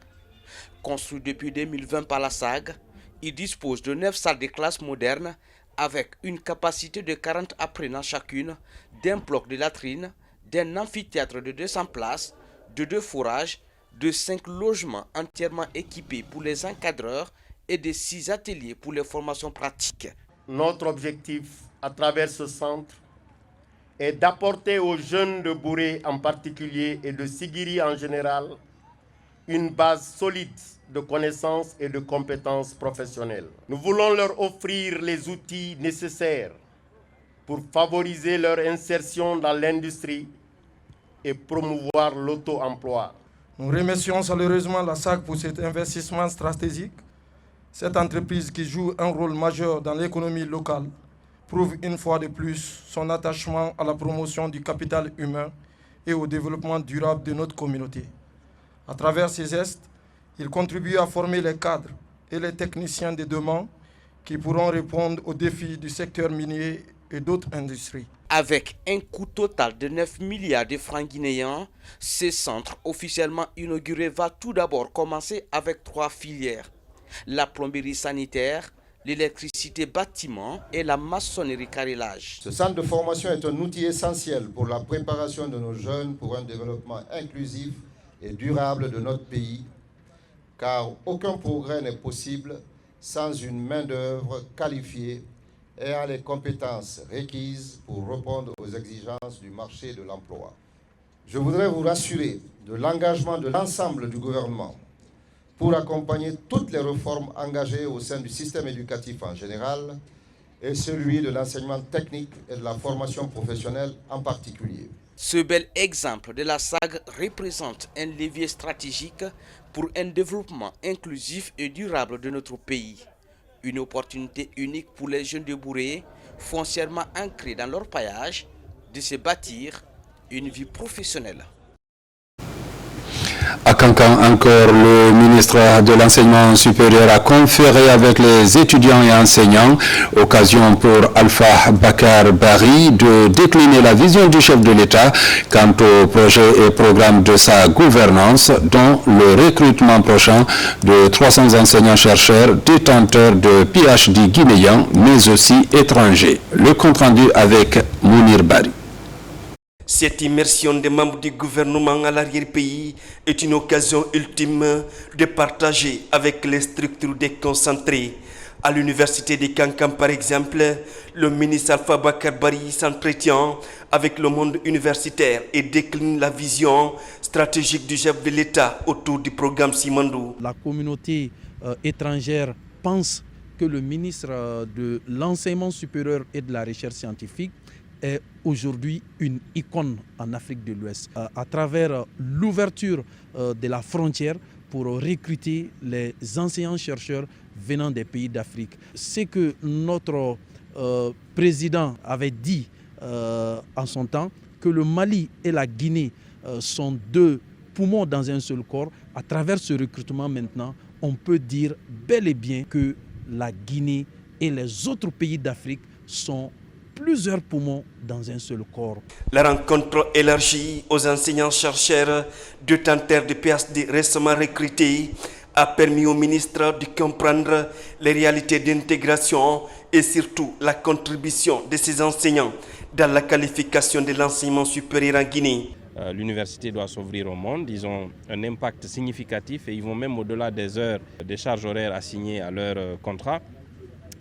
Construit depuis 2020 par la SAG, ils disposent de 9 salles de classe modernes avec une capacité de 40 apprenants chacune, d'un bloc de latrines, d'un amphithéâtre de 200 places, de 2 fourrages, de 5 logements entièrement équipés pour les encadreurs et de 6 ateliers pour les formations pratiques. Notre objectif à travers ce centre est d'apporter aux jeunes de Boré en particulier et de Sigiri en général une base solide de connaissances et de compétences professionnelles. Nous voulons leur offrir les outils nécessaires pour favoriser leur insertion dans l'industrie et promouvoir l'auto-emploi. Nous remercions chaleureusement la SAG pour cet investissement stratégique. Cette entreprise qui joue un rôle majeur dans l'économie locale prouve une fois de plus son attachement à la promotion du capital humain et au développement durable de notre communauté. À travers ces gestes, il contribue à former les cadres et les techniciens de demain qui pourront répondre aux défis du secteur minier et d'autres industries. Avec un coût total de 9 milliards de francs guinéens, ce centre officiellement inauguré va tout d'abord commencer avec 3 filières. La plomberie sanitaire, l'électricité bâtiment et la maçonnerie carrelage. Ce centre de formation est un outil essentiel pour la préparation de nos jeunes pour un développement inclusif et durable de notre pays, car aucun progrès n'est possible sans une main-d'œuvre qualifiée ayant les compétences requises pour répondre aux exigences du marché de l'emploi. Je voudrais vous rassurer de l'engagement de l'ensemble du gouvernement pour accompagner toutes les réformes engagées au sein du système éducatif en général et celui de l'enseignement technique et de la formation professionnelle en particulier. Ce bel exemple de la SAG représente un levier stratégique pour un développement inclusif et durable de notre pays. Une opportunité unique pour les jeunes de Boré, foncièrement ancrés dans leur paillage, de se bâtir une vie professionnelle. À Cancan, encore, le ministre de l'Enseignement supérieur a conféré avec les étudiants et enseignants, occasion pour Alpha Bakar Bari de décliner la vision du chef de l'État quant au projet et programme de sa gouvernance, dont le recrutement prochain de 300 enseignants-chercheurs détenteurs de PhD guinéens, mais aussi étrangers. Le compte-rendu avec Mounir Bari. Cette immersion des membres du gouvernement à l'arrière-pays est une occasion ultime de partager avec les structures déconcentrées. À l'université de Kankan, par exemple, le ministre Alpha Bakar Bari s'entretient avec le monde universitaire et décline la vision stratégique du chef de l'État autour du programme Simandou. La communauté étrangère pense que le ministre de l'Enseignement supérieur et de la Recherche scientifique est aujourd'hui une icône en Afrique de l'Ouest. À travers l'ouverture de la frontière pour recruter les enseignants-chercheurs venant des pays d'Afrique. C'est que notre président avait dit en son temps que le Mali et la Guinée sont deux poumons dans un seul corps. À travers ce recrutement maintenant, on peut dire bel et bien que la Guinée et les autres pays d'Afrique sont plusieurs poumons dans un seul corps. La rencontre élargie aux enseignants-chercheurs de tenteurs de PhD récemment recrutés a permis au ministre de comprendre les réalités d'intégration et surtout la contribution de ces enseignants dans la qualification de l'enseignement supérieur en Guinée. L'université doit s'ouvrir au monde, ils ont un impact significatif et ils vont même au-delà des heures, des charges horaires assignées à leur contrat.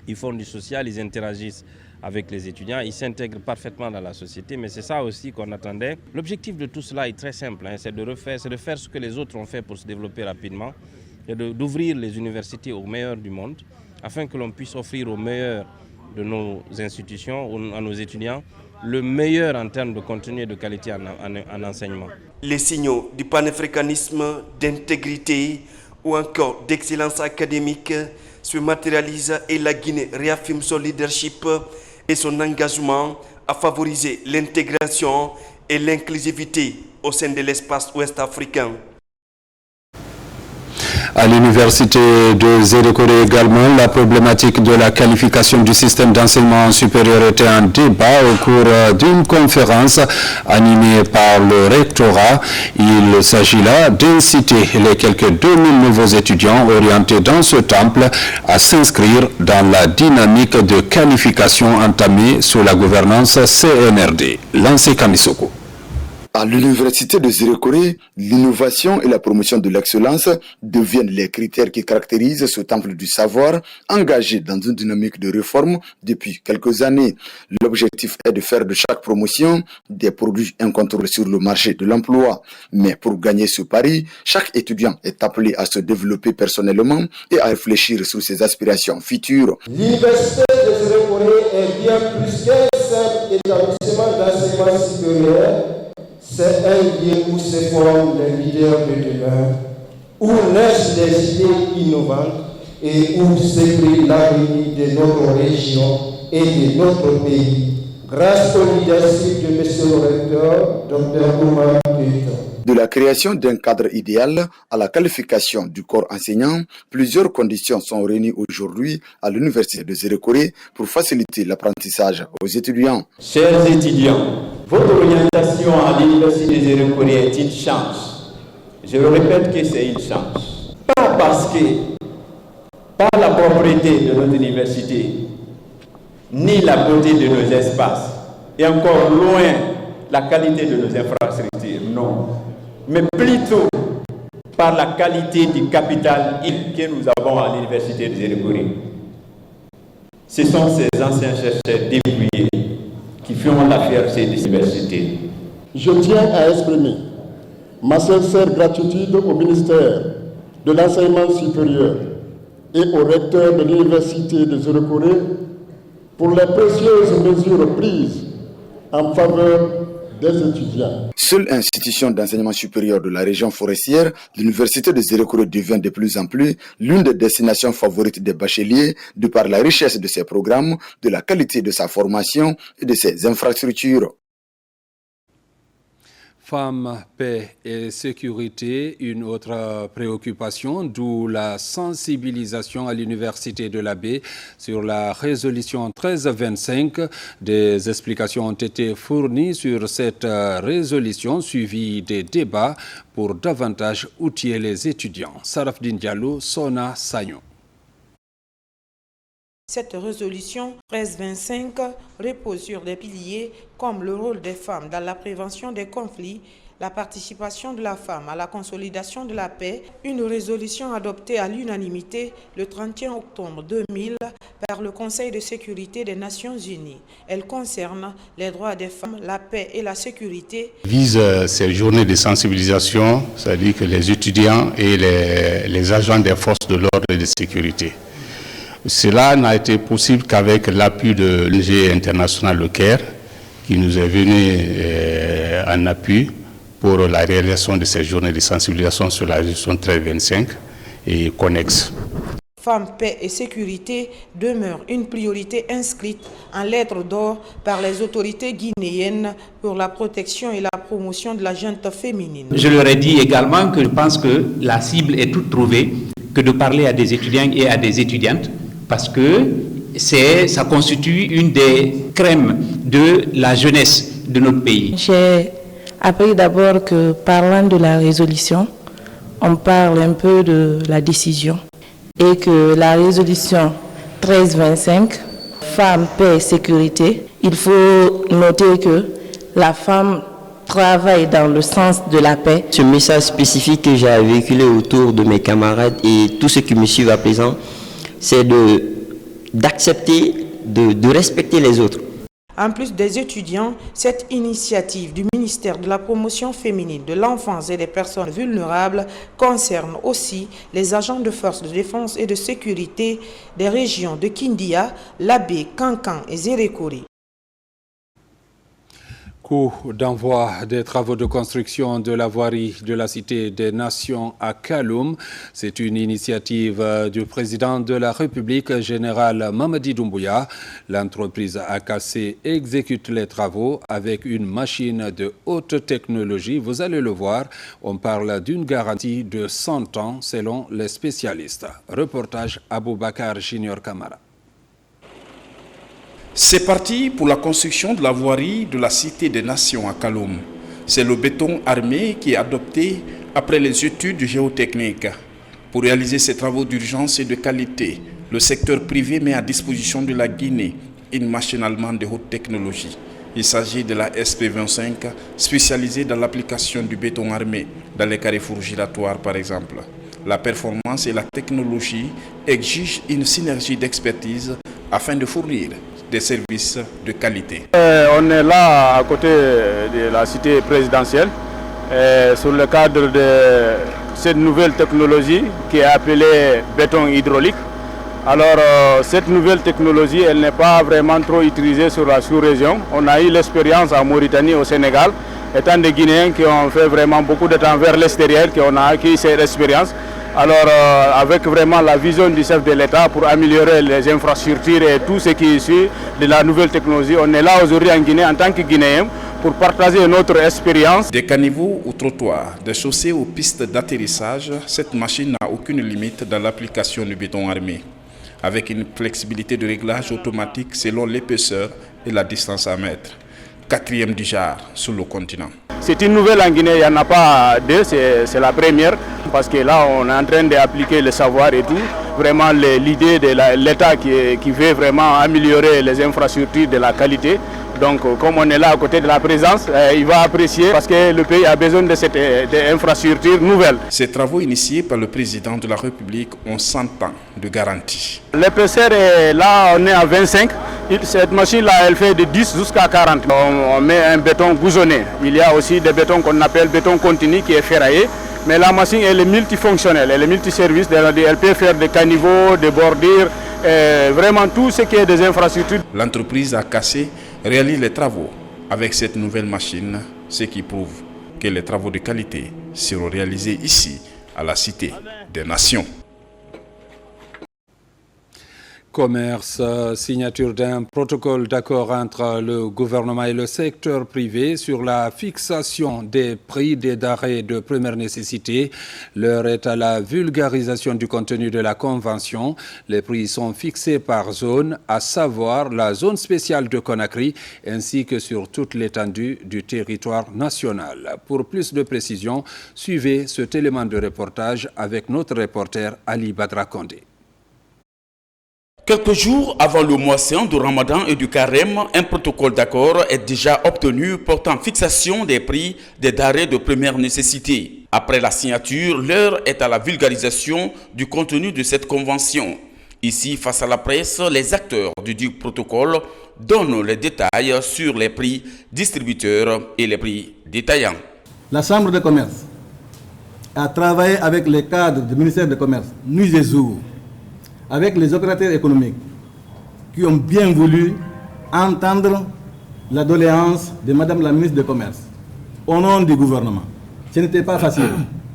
Ils font du social, ils interagissent avec les étudiants, ils s'intègrent parfaitement dans la société, mais c'est ça aussi qu'on attendait. L'objectif de tout cela est très simple, c'est de faire ce que les autres ont fait pour se développer rapidement, et d'ouvrir les universités aux meilleurs du monde, afin que l'on puisse offrir aux meilleurs de nos institutions, à nos étudiants, le meilleur en termes de contenu et de qualité en enseignement. Les signaux du panafricanisme, d'intégrité ou encore d'excellence académique se matérialisent et la Guinée réaffirme son leadership et son engagement à favoriser l'intégration et l'inclusivité au sein de l'espace ouest-africain. À l'université de Zérékoré également, la problématique de la qualification du système d'enseignement supérieur était en débat au cours d'une conférence animée par le rectorat. Il s'agit là d'inciter les quelques 2000 nouveaux étudiants orientés dans ce temple à s'inscrire dans la dynamique de qualification entamée sous la gouvernance CNRD. Lancé Kamisoko. À l'université de Zérékoré, l'innovation et la promotion de l'excellence deviennent les critères qui caractérisent ce temple du savoir engagé dans une dynamique de réforme depuis quelques années. L'objectif est de faire de chaque promotion des produits incontournables sur le marché de l'emploi. Mais pour gagner ce pari, chaque étudiant est appelé à se développer personnellement et à réfléchir sur ses aspirations futures. L'université de Zérékoré est bien plus qu'un simple établissement d'enseignement supérieur. C'est un lieu où se forment les leaders de demain, où naissent des idées innovantes et où s'écrit l'avenir de notre région et de notre pays, grâce au leadership de M. le recteur, Dr Oumar Keïta. De la création d'un cadre idéal à la qualification du corps enseignant, plusieurs conditions sont réunies aujourd'hui à l'université de Zérékoré pour faciliter l'apprentissage aux étudiants. Chers étudiants, votre orientation à l'université de Zérékoré est une chance. Je le répète que c'est une chance. Pas parce que, par la propriété de notre université, ni la beauté de nos espaces, et encore loin la qualité de nos infrastructures, non. Mais plutôt par la qualité du capital que nous avons à l'université de Zérékoré. Ce sont ces anciens chercheurs débrouillés qui font la fierté de l'université. Je tiens à exprimer ma sincère gratitude au ministère de l'Enseignement supérieur et au recteur de l'université de Zérékoré pour les précieuses mesures prises en faveur des étudiants. Seule institution d'enseignement supérieur de la région forestière, l'université de Zérékoré devient de plus en plus l'une des destinations favorites des bacheliers de par la richesse de ses programmes, de la qualité de sa formation et de ses infrastructures. Femmes, paix et sécurité, une autre préoccupation, d'où la sensibilisation à l'Université de la Baie sur la résolution 1325. Des explications ont été fournies sur cette résolution, suivie des débats pour davantage outiller les étudiants. Sarafdine Diallo, Sona Sagnon. Cette résolution 1325 repose sur des piliers comme le rôle des femmes dans la prévention des conflits, la participation de la femme à la consolidation de la paix, une résolution adoptée à l'unanimité le 31 octobre 2000 par le Conseil de sécurité des Nations Unies. Elle concerne les droits des femmes, la paix et la sécurité. Vise ces journées de sensibilisation, c'est-à-dire que les étudiants et les agents des forces de l'ordre et de sécurité. Cela n'a été possible qu'avec l'appui de l'ONG internationale Le Caire, qui nous est venu en appui pour la réalisation de ces journées de sensibilisation sur la résolution 1325 et connexes. Femmes, paix et sécurité demeurent une priorité inscrite en lettres d'or par les autorités guinéennes pour la protection et la promotion de la gente féminine. Je leur ai dit également que je pense que la cible est toute trouvée, que de parler à des étudiants et à des étudiantes, parce que ça constitue une des crèmes de la jeunesse de notre pays. J'ai appris d'abord que parlant de la résolution, on parle un peu de la décision et que la résolution 1325, femmes, paix et sécurité, il faut noter que la femme travaille dans le sens de la paix. Ce message spécifique que j'ai véhiculé autour de mes camarades et tous ceux qui me suivent à présent, c'est d'accepter, de respecter les autres. En plus des étudiants, cette initiative du ministère de la Promotion féminine, de l'enfance et des personnes vulnérables concerne aussi les agents de forces de défense et de sécurité des régions de Kindia, Labé, Kankan et Zérékori. Coup d'envoi des travaux de construction de la voirie de la Cité des Nations à Kaloum. C'est une initiative du président de la République, général Mamadi Doumbouya. L'entreprise AKC exécute les travaux avec une machine de haute technologie. Vous allez le voir, on parle d'une garantie de 100 ans selon les spécialistes. Reportage Aboubakar Junior Kamara. C'est parti pour la construction de la voirie de la Cité des Nations à Kaloum. C'est le béton armé qui est adopté après les études géotechniques. Pour réaliser ces travaux d'urgence et de qualité, le secteur privé met à disposition de la Guinée une machine allemande de haute technologie. Il s'agit de la SP25, spécialisée dans l'application du béton armé dans les carrefours giratoires par exemple. La performance et la technologie exigent une synergie d'expertise afin de fournir des services de qualité. On est là à côté de la cité présidentielle sur le cadre de cette nouvelle technologie qui est appelée béton hydraulique. Alors cette nouvelle technologie, elle n'est pas vraiment trop utilisée sur la sous-région. On a eu l'expérience en Mauritanie, au Sénégal, étant des Guinéens qui ont fait vraiment beaucoup de temps vers l'extérieur, qui ont acquis cette expérience. Alors avec vraiment la vision du chef de l'État pour améliorer les infrastructures et tout ce qui est issu de la nouvelle technologie, on est là aujourd'hui en Guinée en tant que Guinéens pour partager notre expérience. Des caniveaux aux trottoirs, des chaussées aux pistes d'atterrissage, cette machine n'a aucune limite dans l'application du béton armé, avec une flexibilité de réglage automatique selon l'épaisseur et la distance à mettre. 4e du genre sur le continent. C'est une nouvelle en Guinée, il n'y en a pas deux, c'est la première, parce que là on est en train d'appliquer le savoir et tout. Vraiment l'idée de l'État qui veut vraiment améliorer les infrastructures de la qualité. Donc comme on est là à côté de la présence, il va apprécier parce que le pays a besoin de cette infrastructure nouvelle. Ces travaux initiés par le président de la République ont 100 ans de garantie. L'épaisseur est là, on est à 25. Cette machine-là, elle fait de 10 jusqu'à 40. On met un béton gouzonné. Il y a aussi des bétons qu'on appelle béton continu qui est ferraillé. Mais la machine, elle est multifonctionnelle, elle est multiservice. Elle peut faire des caniveaux, des bordures, vraiment tout ce qui est des infrastructures. L'entreprise AKC réalise les travaux avec cette nouvelle machine, ce qui prouve que les travaux de qualité seront réalisés ici, à la Cité des Nations. Commerce, signature d'un protocole d'accord entre le gouvernement et le secteur privé sur la fixation des prix des denrées de première nécessité. L'heure est à la vulgarisation du contenu de la convention. Les prix sont fixés par zone, à savoir la zone spéciale de Conakry, ainsi que sur toute l'étendue du territoire national. Pour plus de précisions, suivez cet élément de reportage avec notre reporter Ali Badra Kondé. Quelques jours avant le mois saint du Ramadan et du Carême, un protocole d'accord est déjà obtenu portant fixation des prix des denrées de première nécessité. Après la signature, l'heure est à la vulgarisation du contenu de cette convention. Ici, face à la presse, les acteurs du protocole donnent les détails sur les prix distributeurs et les prix détaillants. La Chambre de commerce a travaillé avec les cadres du ministère du Commerce, nuit et jour, avec les opérateurs économiques qui ont bien voulu entendre la doléance de Madame la ministre du Commerce au nom du gouvernement. Ce n'était pas facile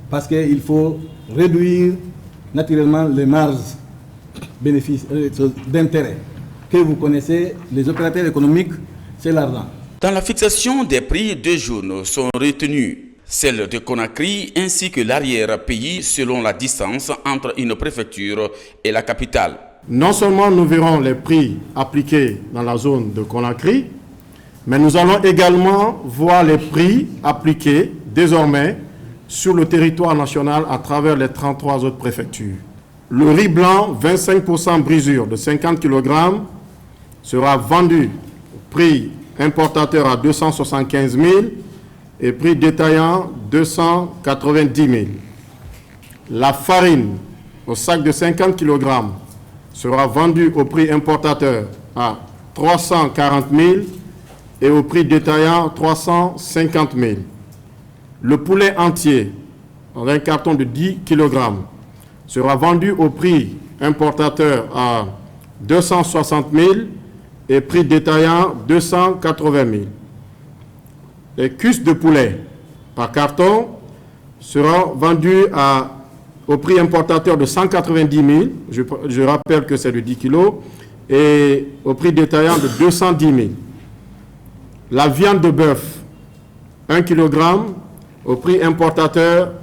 parce qu'il faut réduire naturellement les marges bénéfices d'intérêt que vous connaissez, les opérateurs économiques, c'est l'argent. Dans la fixation des prix, 2 zones sont retenues. Celle de Conakry ainsi que l'arrière-pays selon la distance entre une préfecture et la capitale. Non seulement nous verrons les prix appliqués dans la zone de Conakry, mais nous allons également voir les prix appliqués désormais sur le territoire national à travers les 33 autres préfectures. Le riz blanc, 25% brisure de 50 kg, sera vendu au prix importateur à 275 000 et prix détaillant 290 000. La farine au sac de 50 kg sera vendue au prix importateur à 340 000 et au prix détaillant 350 000. Le poulet entier dans un carton de 10 kg sera vendu au prix importateur à 260 000 et prix détaillant 280 000. Les cuisses de poulet par carton seront vendues au prix importateur de 190 000, je rappelle que c'est de 10 kg, et au prix détaillant de 210 000. La viande de bœuf, 1 kg, au prix importateur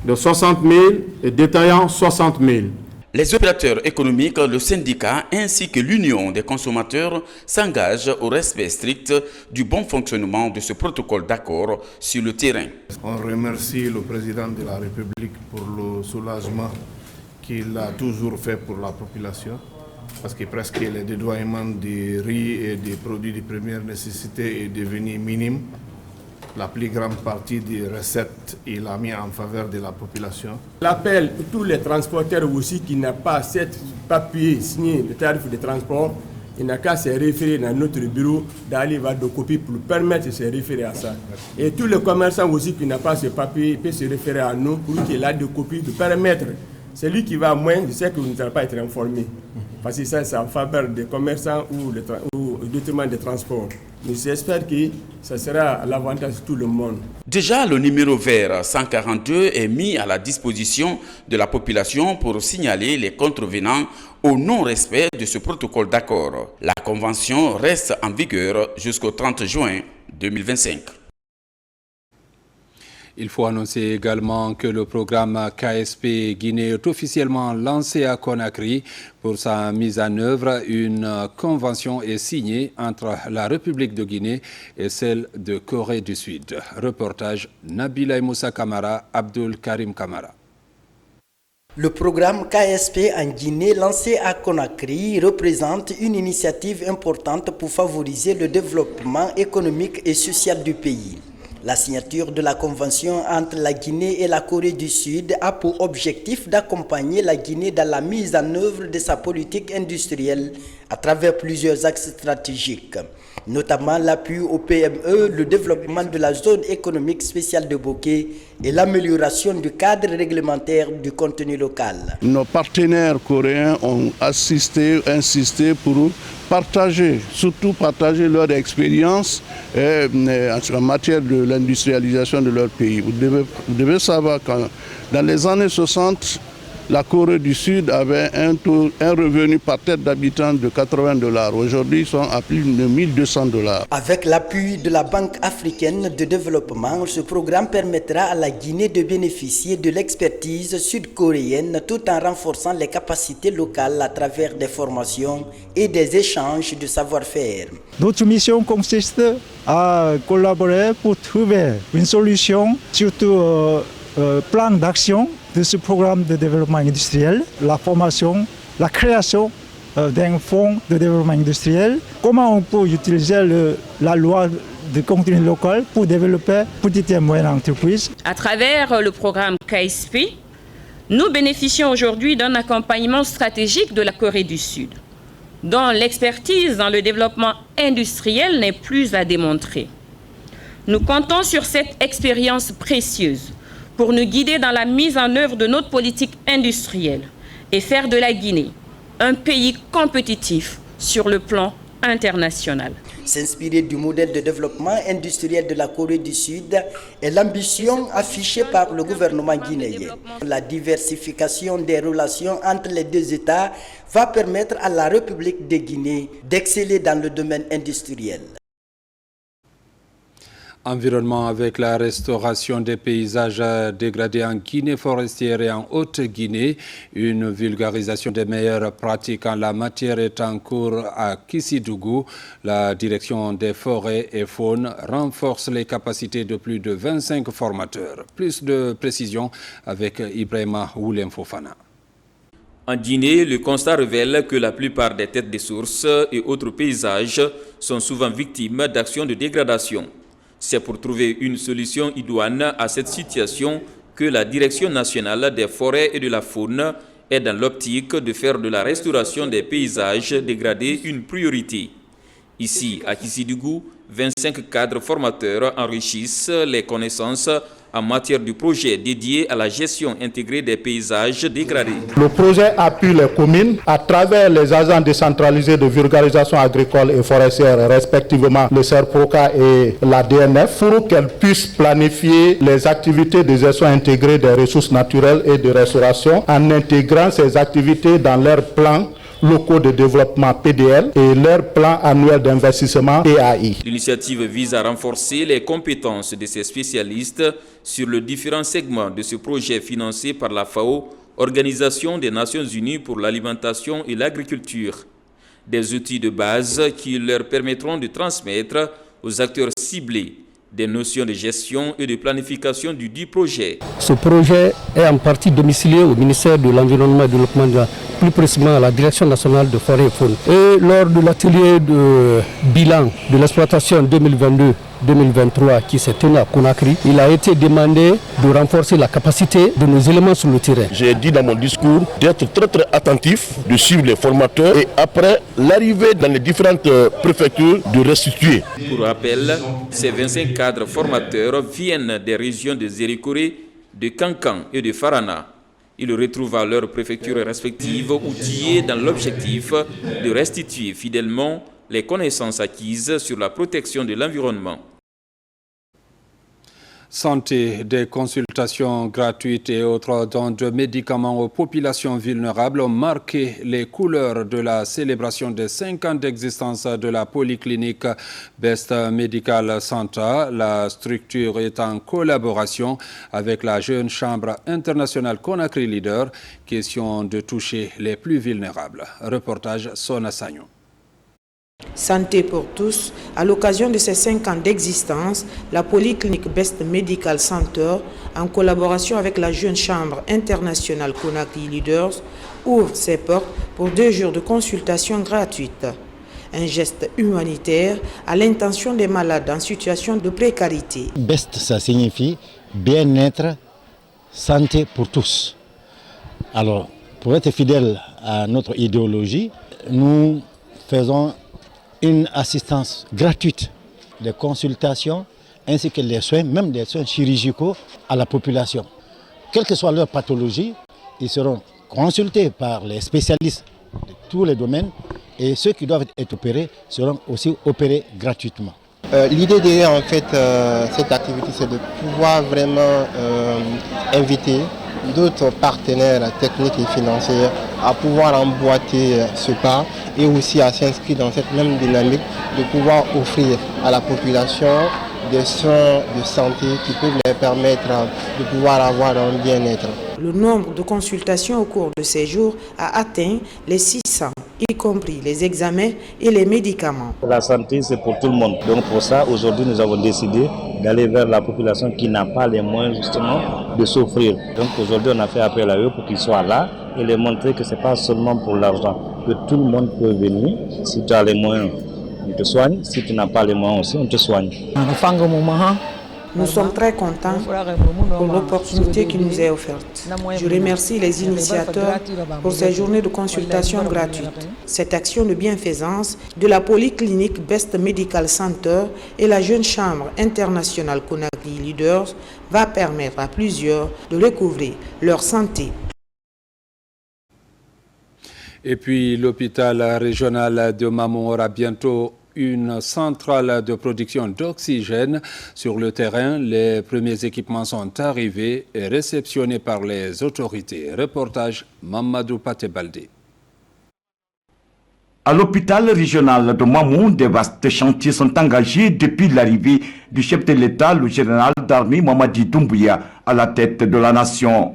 de 60 000 et détaillant 60 000. Les opérateurs économiques, le syndicat ainsi que l'Union des consommateurs s'engagent au respect strict du bon fonctionnement de ce protocole d'accord sur le terrain. On remercie le président de la République pour le soulagement qu'il a toujours fait pour la population, parce que presque le dédoiement des riz et des produits de première nécessité est devenu minime. La plus grande partie des recettes, il a mis en faveur de la population. L'appel à tous les transporteurs aussi qui n'ont pas cette papier signé le tarif de transport, il n'a qu'à se référer dans notre bureau d'aller voir des copies pour permettre de se référer à ça. Et tous les commerçants aussi qui n'ont pas ce papier peuvent se référer à nous pour qu'il ait des copies de permettre. Celui qui va moins, je sais que vous n'allez pas être informé. Parce que ça, c'est en faveur des commerçants ou au détriment des transports. Mais j'espère que ça sera à l'avantage de tout le monde. Déjà, le numéro vert 142 est mis à la disposition de la population pour signaler les contrevenants au non-respect de ce protocole d'accord. La convention reste en vigueur jusqu'au 30 juin 2025. Il faut annoncer également que le programme KSP Guinée est officiellement lancé à Conakry. Pour sa mise en œuvre, une convention est signée entre la République de Guinée et celle de Corée du Sud. Reportage Nabila Moussa Kamara, Abdul Karim Kamara. Le programme KSP en Guinée lancé à Conakry représente une initiative importante pour favoriser le développement économique et social du pays. La signature de la convention entre la Guinée et la Corée du Sud a pour objectif d'accompagner la Guinée dans la mise en œuvre de sa politique industrielle à travers plusieurs axes stratégiques, notamment l'appui au PME, le développement de la zone économique spéciale de Bokeh et l'amélioration du cadre réglementaire du contenu local. Nos partenaires coréens ont insisté pour surtout partager leur expérience en matière de l'industrialisation de leur pays. Vous devez savoir que dans les années 60, la Corée du Sud avait un revenu par tête d'habitant de $80. Aujourd'hui, ils sont à plus de $1 200. Avec l'appui de la Banque africaine de développement, ce programme permettra à la Guinée de bénéficier de l'expertise sud-coréenne tout en renforçant les capacités locales à travers des formations et des échanges de savoir-faire. Notre mission consiste à collaborer pour trouver une solution, surtout plan d'action de ce programme de développement industriel, la formation, la création d'un fonds de développement industriel. Comment on peut utiliser la loi de contenu local pour développer petites et moyennes entreprises. À travers le programme KSP, nous bénéficions aujourd'hui d'un accompagnement stratégique de la Corée du Sud, dont l'expertise dans le développement industriel n'est plus à démontrer. Nous comptons sur cette expérience précieuse pour nous guider dans la mise en œuvre de notre politique industrielle et faire de la Guinée un pays compétitif sur le plan international. S'inspirer du modèle de développement industriel de la Corée du Sud est l'ambition affichée par le gouvernement guinéen. La diversification des relations entre les deux États va permettre à la République de Guinée d'exceller dans le domaine industriel. Environnement avec la restauration des paysages dégradés en Guinée forestière et en Haute-Guinée. Une vulgarisation des meilleures pratiques en la matière est en cours à Kissidougou. La direction des forêts et faune renforce les capacités de plus de 25 formateurs. Plus de précisions avec Ibrahima Woulem Fofana. En Guinée, le constat révèle que la plupart des têtes de sources et autres paysages sont souvent victimes d'actions de dégradation. C'est pour trouver une solution idoine à cette situation que la Direction nationale des forêts et de la faune est dans l'optique de faire de la restauration des paysages dégradés une priorité. Ici, à Kissidougou, 25 cadres formateurs enrichissent les connaissances en matière du projet dédié à la gestion intégrée des paysages dégradés. Le projet appuie les communes à travers les agents décentralisés de vulgarisation agricole et forestière, respectivement le CERPROCA et la DNF, pour qu'elles puissent planifier les activités de gestion intégrée des ressources naturelles et de restauration en intégrant ces activités dans leurs plans locaux de développement PDL et leur plan annuel d'investissement PAI. L'initiative vise à renforcer les compétences de ces spécialistes sur les différents segments de ce projet financé par la FAO, Organisation des Nations Unies pour l'alimentation et l'agriculture. Des outils de base qui leur permettront de transmettre aux acteurs ciblés des notions de gestion et de planification du dit projet. Ce projet est en partie domicilié au ministère de l'Environnement et du Développement durable, plus précisément à la Direction nationale de forêt et faune. Et lors de l'atelier de bilan de l'exploitation 2022-2023 qui s'est tenu à Conakry, il a été demandé de renforcer la capacité de nos éléments sur le terrain. J'ai dit dans mon discours d'être très attentif, de suivre les formateurs et après l'arrivée dans les différentes préfectures de restituer. Pour rappel, ces 25 cadres formateurs viennent des régions de Zérékoré, de Kankan et de Farana. Ils retrouvent à leurs préfectures respectives outillés dans l'objectif de restituer fidèlement les connaissances acquises sur la protection de l'environnement. Santé, des consultations gratuites et autres dons de médicaments aux populations vulnérables ont marqué les couleurs de la célébration des 5 ans d'existence de la polyclinique Best Medical Center. La structure est en collaboration avec la jeune chambre internationale Conakry Leader. Question de toucher les plus vulnérables. Reportage Sona Sagnon. Santé pour tous, à l'occasion de ces 5 ans d'existence, la Polyclinique Best Medical Center, en collaboration avec la jeune chambre internationale Conakry Leaders, ouvre ses portes pour 2 jours de consultation gratuite. Un geste humanitaire à l'intention des malades en situation de précarité. Best, ça signifie bien-être, santé pour tous. Alors, pour être fidèle à notre idéologie, nous faisons une assistance gratuite de consultation ainsi que les soins, même des soins chirurgicaux à la population. Quelle que soit leur pathologie, ils seront consultés par les spécialistes de tous les domaines et ceux qui doivent être opérés seront aussi opérés gratuitement. L'idée derrière en fait, cette activité, c'est de pouvoir vraiment inviter d'autres partenaires techniques et financiers à pouvoir emboîter ce pas et aussi à s'inscrire dans cette même dynamique de pouvoir offrir à la population des soins de santé qui peuvent leur permettre de pouvoir avoir un bien-être. Le nombre de consultations au cours de ces jours a atteint les 600, y compris les examens et les médicaments. La santé, c'est pour tout le monde. Donc pour ça, aujourd'hui, nous avons décidé d'aller vers la population qui n'a pas les moyens justement de s'offrir. Donc aujourd'hui, on a fait appel à eux pour qu'ils soient là et leur montrer que ce n'est pas seulement pour l'argent, que tout le monde peut venir. Si tu as les moyens, on te soigne. Si tu n'as pas les moyens aussi, on te soigne. Nous sommes très contents pour l'opportunité qui nous est offerte. Je remercie les initiateurs pour ces journées de consultation gratuites. Cette action de bienfaisance de la Polyclinique Best Medical Center et la Jeune Chambre internationale Conakry Leaders va permettre à plusieurs de recouvrer leur santé. Et puis l'hôpital régional de Mamou aura bientôt une centrale de production d'oxygène sur le terrain. Les premiers équipements sont arrivés et réceptionnés par les autorités. Reportage Mamadou Patebalde. À l'hôpital régional de Mamou, des vastes chantiers sont engagés depuis l'arrivée du chef de l'État, le général d'armée Mamadi Doumbouya, à la tête de la nation.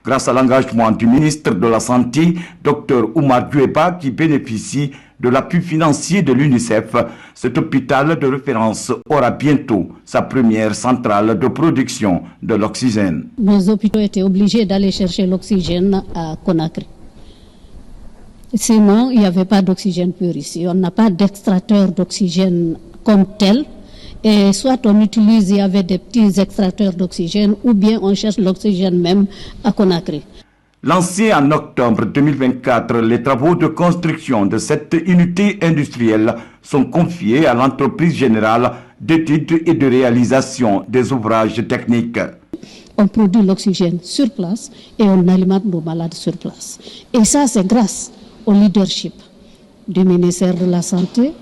Grâce à l'engagement du ministre de la Santé, Dr Oumar Dueba, qui bénéficie de l'appui financier de l'UNICEF, cet hôpital de référence aura bientôt sa première centrale de production de l'oxygène. Nos hôpitaux étaient obligés d'aller chercher l'oxygène à Conakry. Sinon, il n'y avait pas d'oxygène pur ici. On n'a pas d'extracteur d'oxygène comme tel. Et soit on utilise, il y avait des petits extracteurs d'oxygène, ou bien on cherche l'oxygène même à Conakry. Lancés en octobre 2024, les travaux de construction de cette unité industrielle sont confiés à l'entreprise générale d'études et de réalisation des ouvrages techniques. On produit l'oxygène sur place et on alimente nos malades sur place. Et ça, c'est grâce au leadership du ministère de la Santé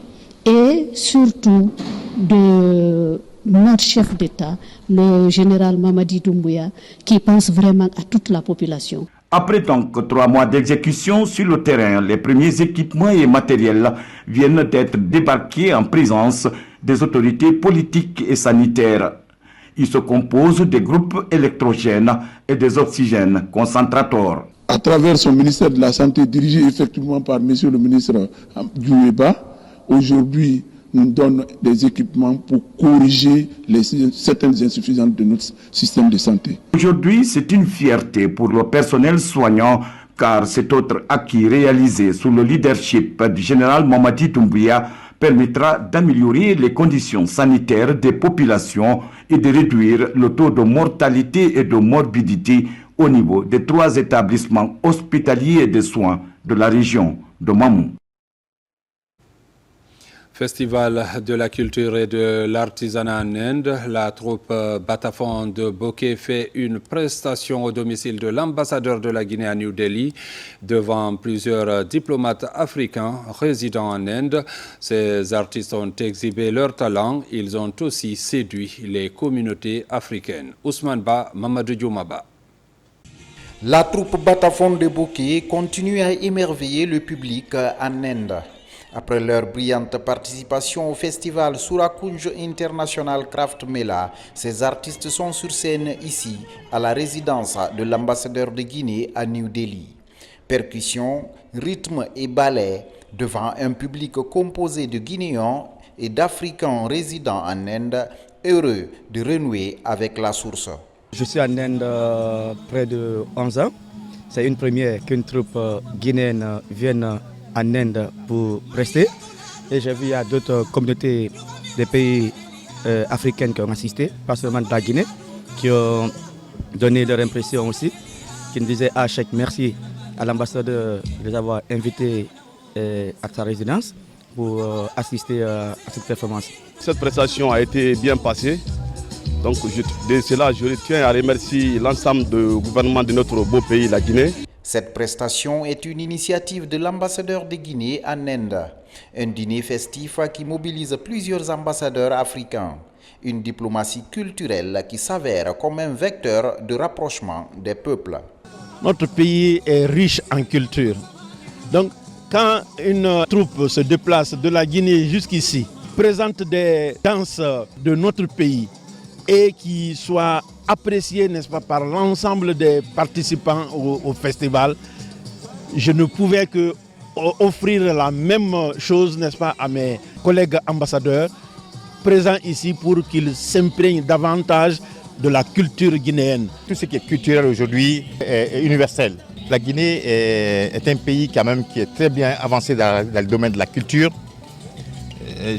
et surtout de notre chef d'État, le général Mamadi Doumbouya, qui pense vraiment à toute la population. Après donc 3 mois d'exécution sur le terrain, les premiers équipements et matériels viennent d'être débarqués en présence des autorités politiques et sanitaires. Ils se composent des groupes électrogènes et des oxygènes concentrateurs. À travers son ministère de la Santé, dirigé effectivement par M. le ministre Doueba, aujourd'hui nous donne des équipements pour corriger certaines insuffisances de notre système de santé. Aujourd'hui, c'est une fierté pour le personnel soignant, car cet autre acquis réalisé sous le leadership du général Mamadi Doumbouya permettra d'améliorer les conditions sanitaires des populations et de réduire le taux de mortalité et de morbidité au niveau des 3 établissements hospitaliers et de soins de la région de Mamou. Festival de la culture et de l'artisanat en Inde, la troupe Batafon de Bokeh fait une prestation au domicile de l'ambassadeur de la Guinée à New Delhi devant plusieurs diplomates africains résidant en Inde. Ces artistes ont exhibé leur talent, ils ont aussi séduit les communautés africaines. Ousmane Ba, Mamadou Dioumaba. La troupe Batafon de Bokeh continue à émerveiller le public en Inde. Après leur brillante participation au festival Surakunj International Craft Mela, ces artistes sont sur scène ici, à la résidence de l'ambassadeur de Guinée à New Delhi. Percussions, rythme et ballet devant un public composé de Guinéens et d'Africains résidant en Inde, heureux de renouer avec la source. Je suis en Inde près de 11 ans. C'est une première qu'une troupe guinéenne vienne en Inde pour rester. Et j'ai vu il y a d'autres communautés des pays africains qui ont assisté, pas seulement de la Guinée, qui ont donné leur impression aussi, qui me disaient « Ah, Cheikh, merci à l'ambassadeur de les avoir invités à sa résidence pour assister à cette performance. » Cette prestation a été bien passée. Donc de cela, je tiens à remercier l'ensemble du gouvernement de notre beau pays, la Guinée. Cette prestation est une initiative de l'ambassadeur de Guinée en Inde. Un dîner festif qui mobilise plusieurs ambassadeurs africains. Une diplomatie culturelle qui s'avère comme un vecteur de rapprochement des peuples. Notre pays est riche en culture. Donc quand une troupe se déplace de la Guinée jusqu'ici, présente des danses de notre pays et qui soient appréciées, n'est-ce pas, par l'ensemble des participants au festival, je ne pouvais que offrir la même chose, n'est-ce pas, à mes collègues ambassadeurs présents ici pour qu'ils s'imprègnent davantage de la culture guinéenne. Tout ce qui est culturel aujourd'hui est universel. La Guinée est un pays quand même qui est très bien avancé dans le domaine de la culture.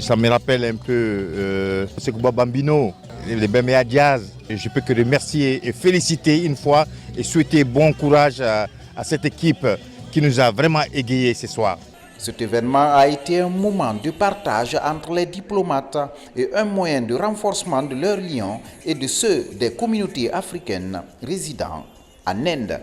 Ça me rappelle un peu Sekouba Bambino, les Beméa Diaz. Je peux que remercier et féliciter une fois et souhaiter bon courage à cette équipe qui nous a vraiment égayés ce soir. Cet événement a été un moment de partage entre les diplomates et un moyen de renforcement de leurs liens et de ceux des communautés africaines résidant en Inde.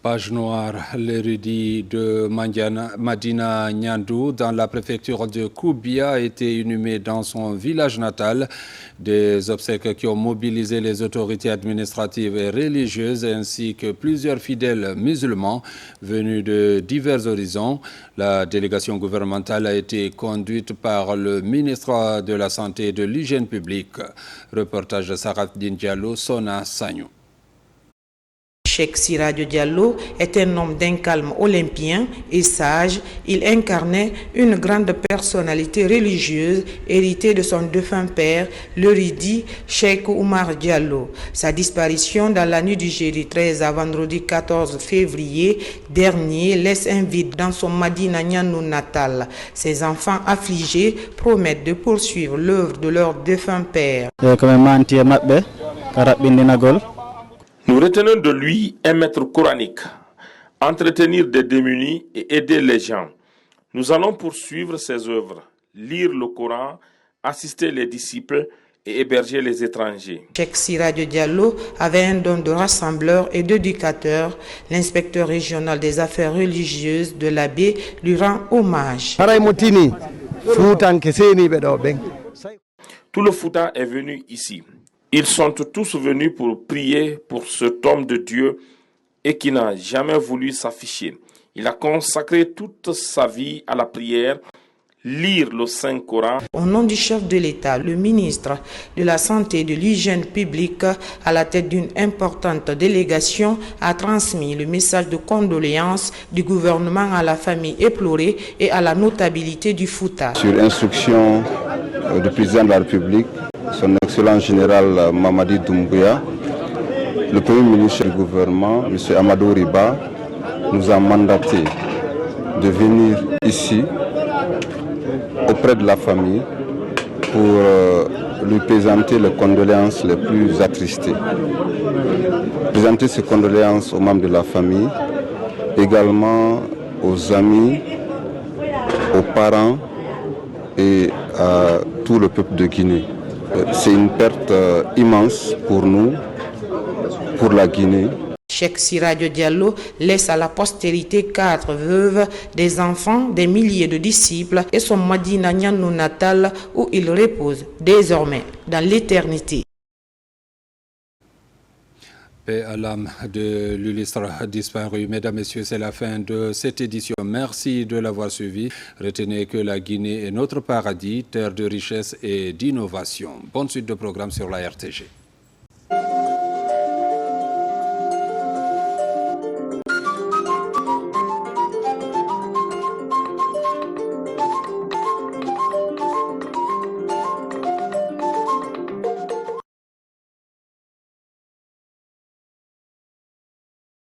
Page noire, l'érudit de Madina Nyandou dans la préfecture de Koubia a été inhumé dans son village natal. Des obsèques qui ont mobilisé les autorités administratives et religieuses ainsi que plusieurs fidèles musulmans venus de divers horizons. La délégation gouvernementale a été conduite par le ministre de la Santé et de l'Hygiène publique. Reportage de Sarahdine Diallo, Sona Sagnou. Cheikh Siradio Diallo est un homme d'un calme olympien et sage. Il incarnait une grande personnalité religieuse héritée de son défunt père, l'érudit Cheikh Oumar Diallo. Sa disparition dans la nuit du jeudi 13 à vendredi 14 février dernier laisse un vide dans son Madina Nyandou natal. Ses enfants affligés promettent de poursuivre l'œuvre de leur défunt père. Nous retenons de lui un maître coranique, entretenir des démunis et aider les gens. Nous allons poursuivre ses œuvres, lire le Coran, assister les disciples et héberger les étrangers. Cheikh Siradio Diallo avait un don de rassembleur et d'éducateur. L'inspecteur régional des affaires religieuses de l'Abbé lui rend hommage. Tout le Fouta est venu ici. Ils sont tous venus pour prier pour cet homme de Dieu et qui n'a jamais voulu s'afficher. Il a consacré toute sa vie à la prière, lire le Saint-Coran. Au nom du chef de l'État, le ministre de la Santé et de l'Hygiène publique, à la tête d'une importante délégation, a transmis le message de condoléances du gouvernement à la famille éplorée et à la notabilité du Fouta. Sur instruction du président de la République, son excellence général Mamadi Doumbouya, le premier ministre du gouvernement, M. Amadou Riba, nous a mandaté de venir ici auprès de la famille pour lui présenter les condoléances les plus attristées. Présenter ces condoléances aux membres de la famille, également aux amis, aux parents et à tout le peuple de Guinée. C'est une perte immense pour nous, pour la Guinée. Cheikh Siradio Diallo laisse à la postérité 4 veuves, des enfants, des milliers de disciples et son Madina Nyandou natal où il repose désormais dans l'éternité. Paix à l'âme de l'illustre disparu. Mesdames, Messieurs, c'est la fin de cette édition. Merci de l'avoir suivi. Retenez que la Guinée est notre paradis, terre de richesse et d'innovation. Bonne suite de programme sur la RTG.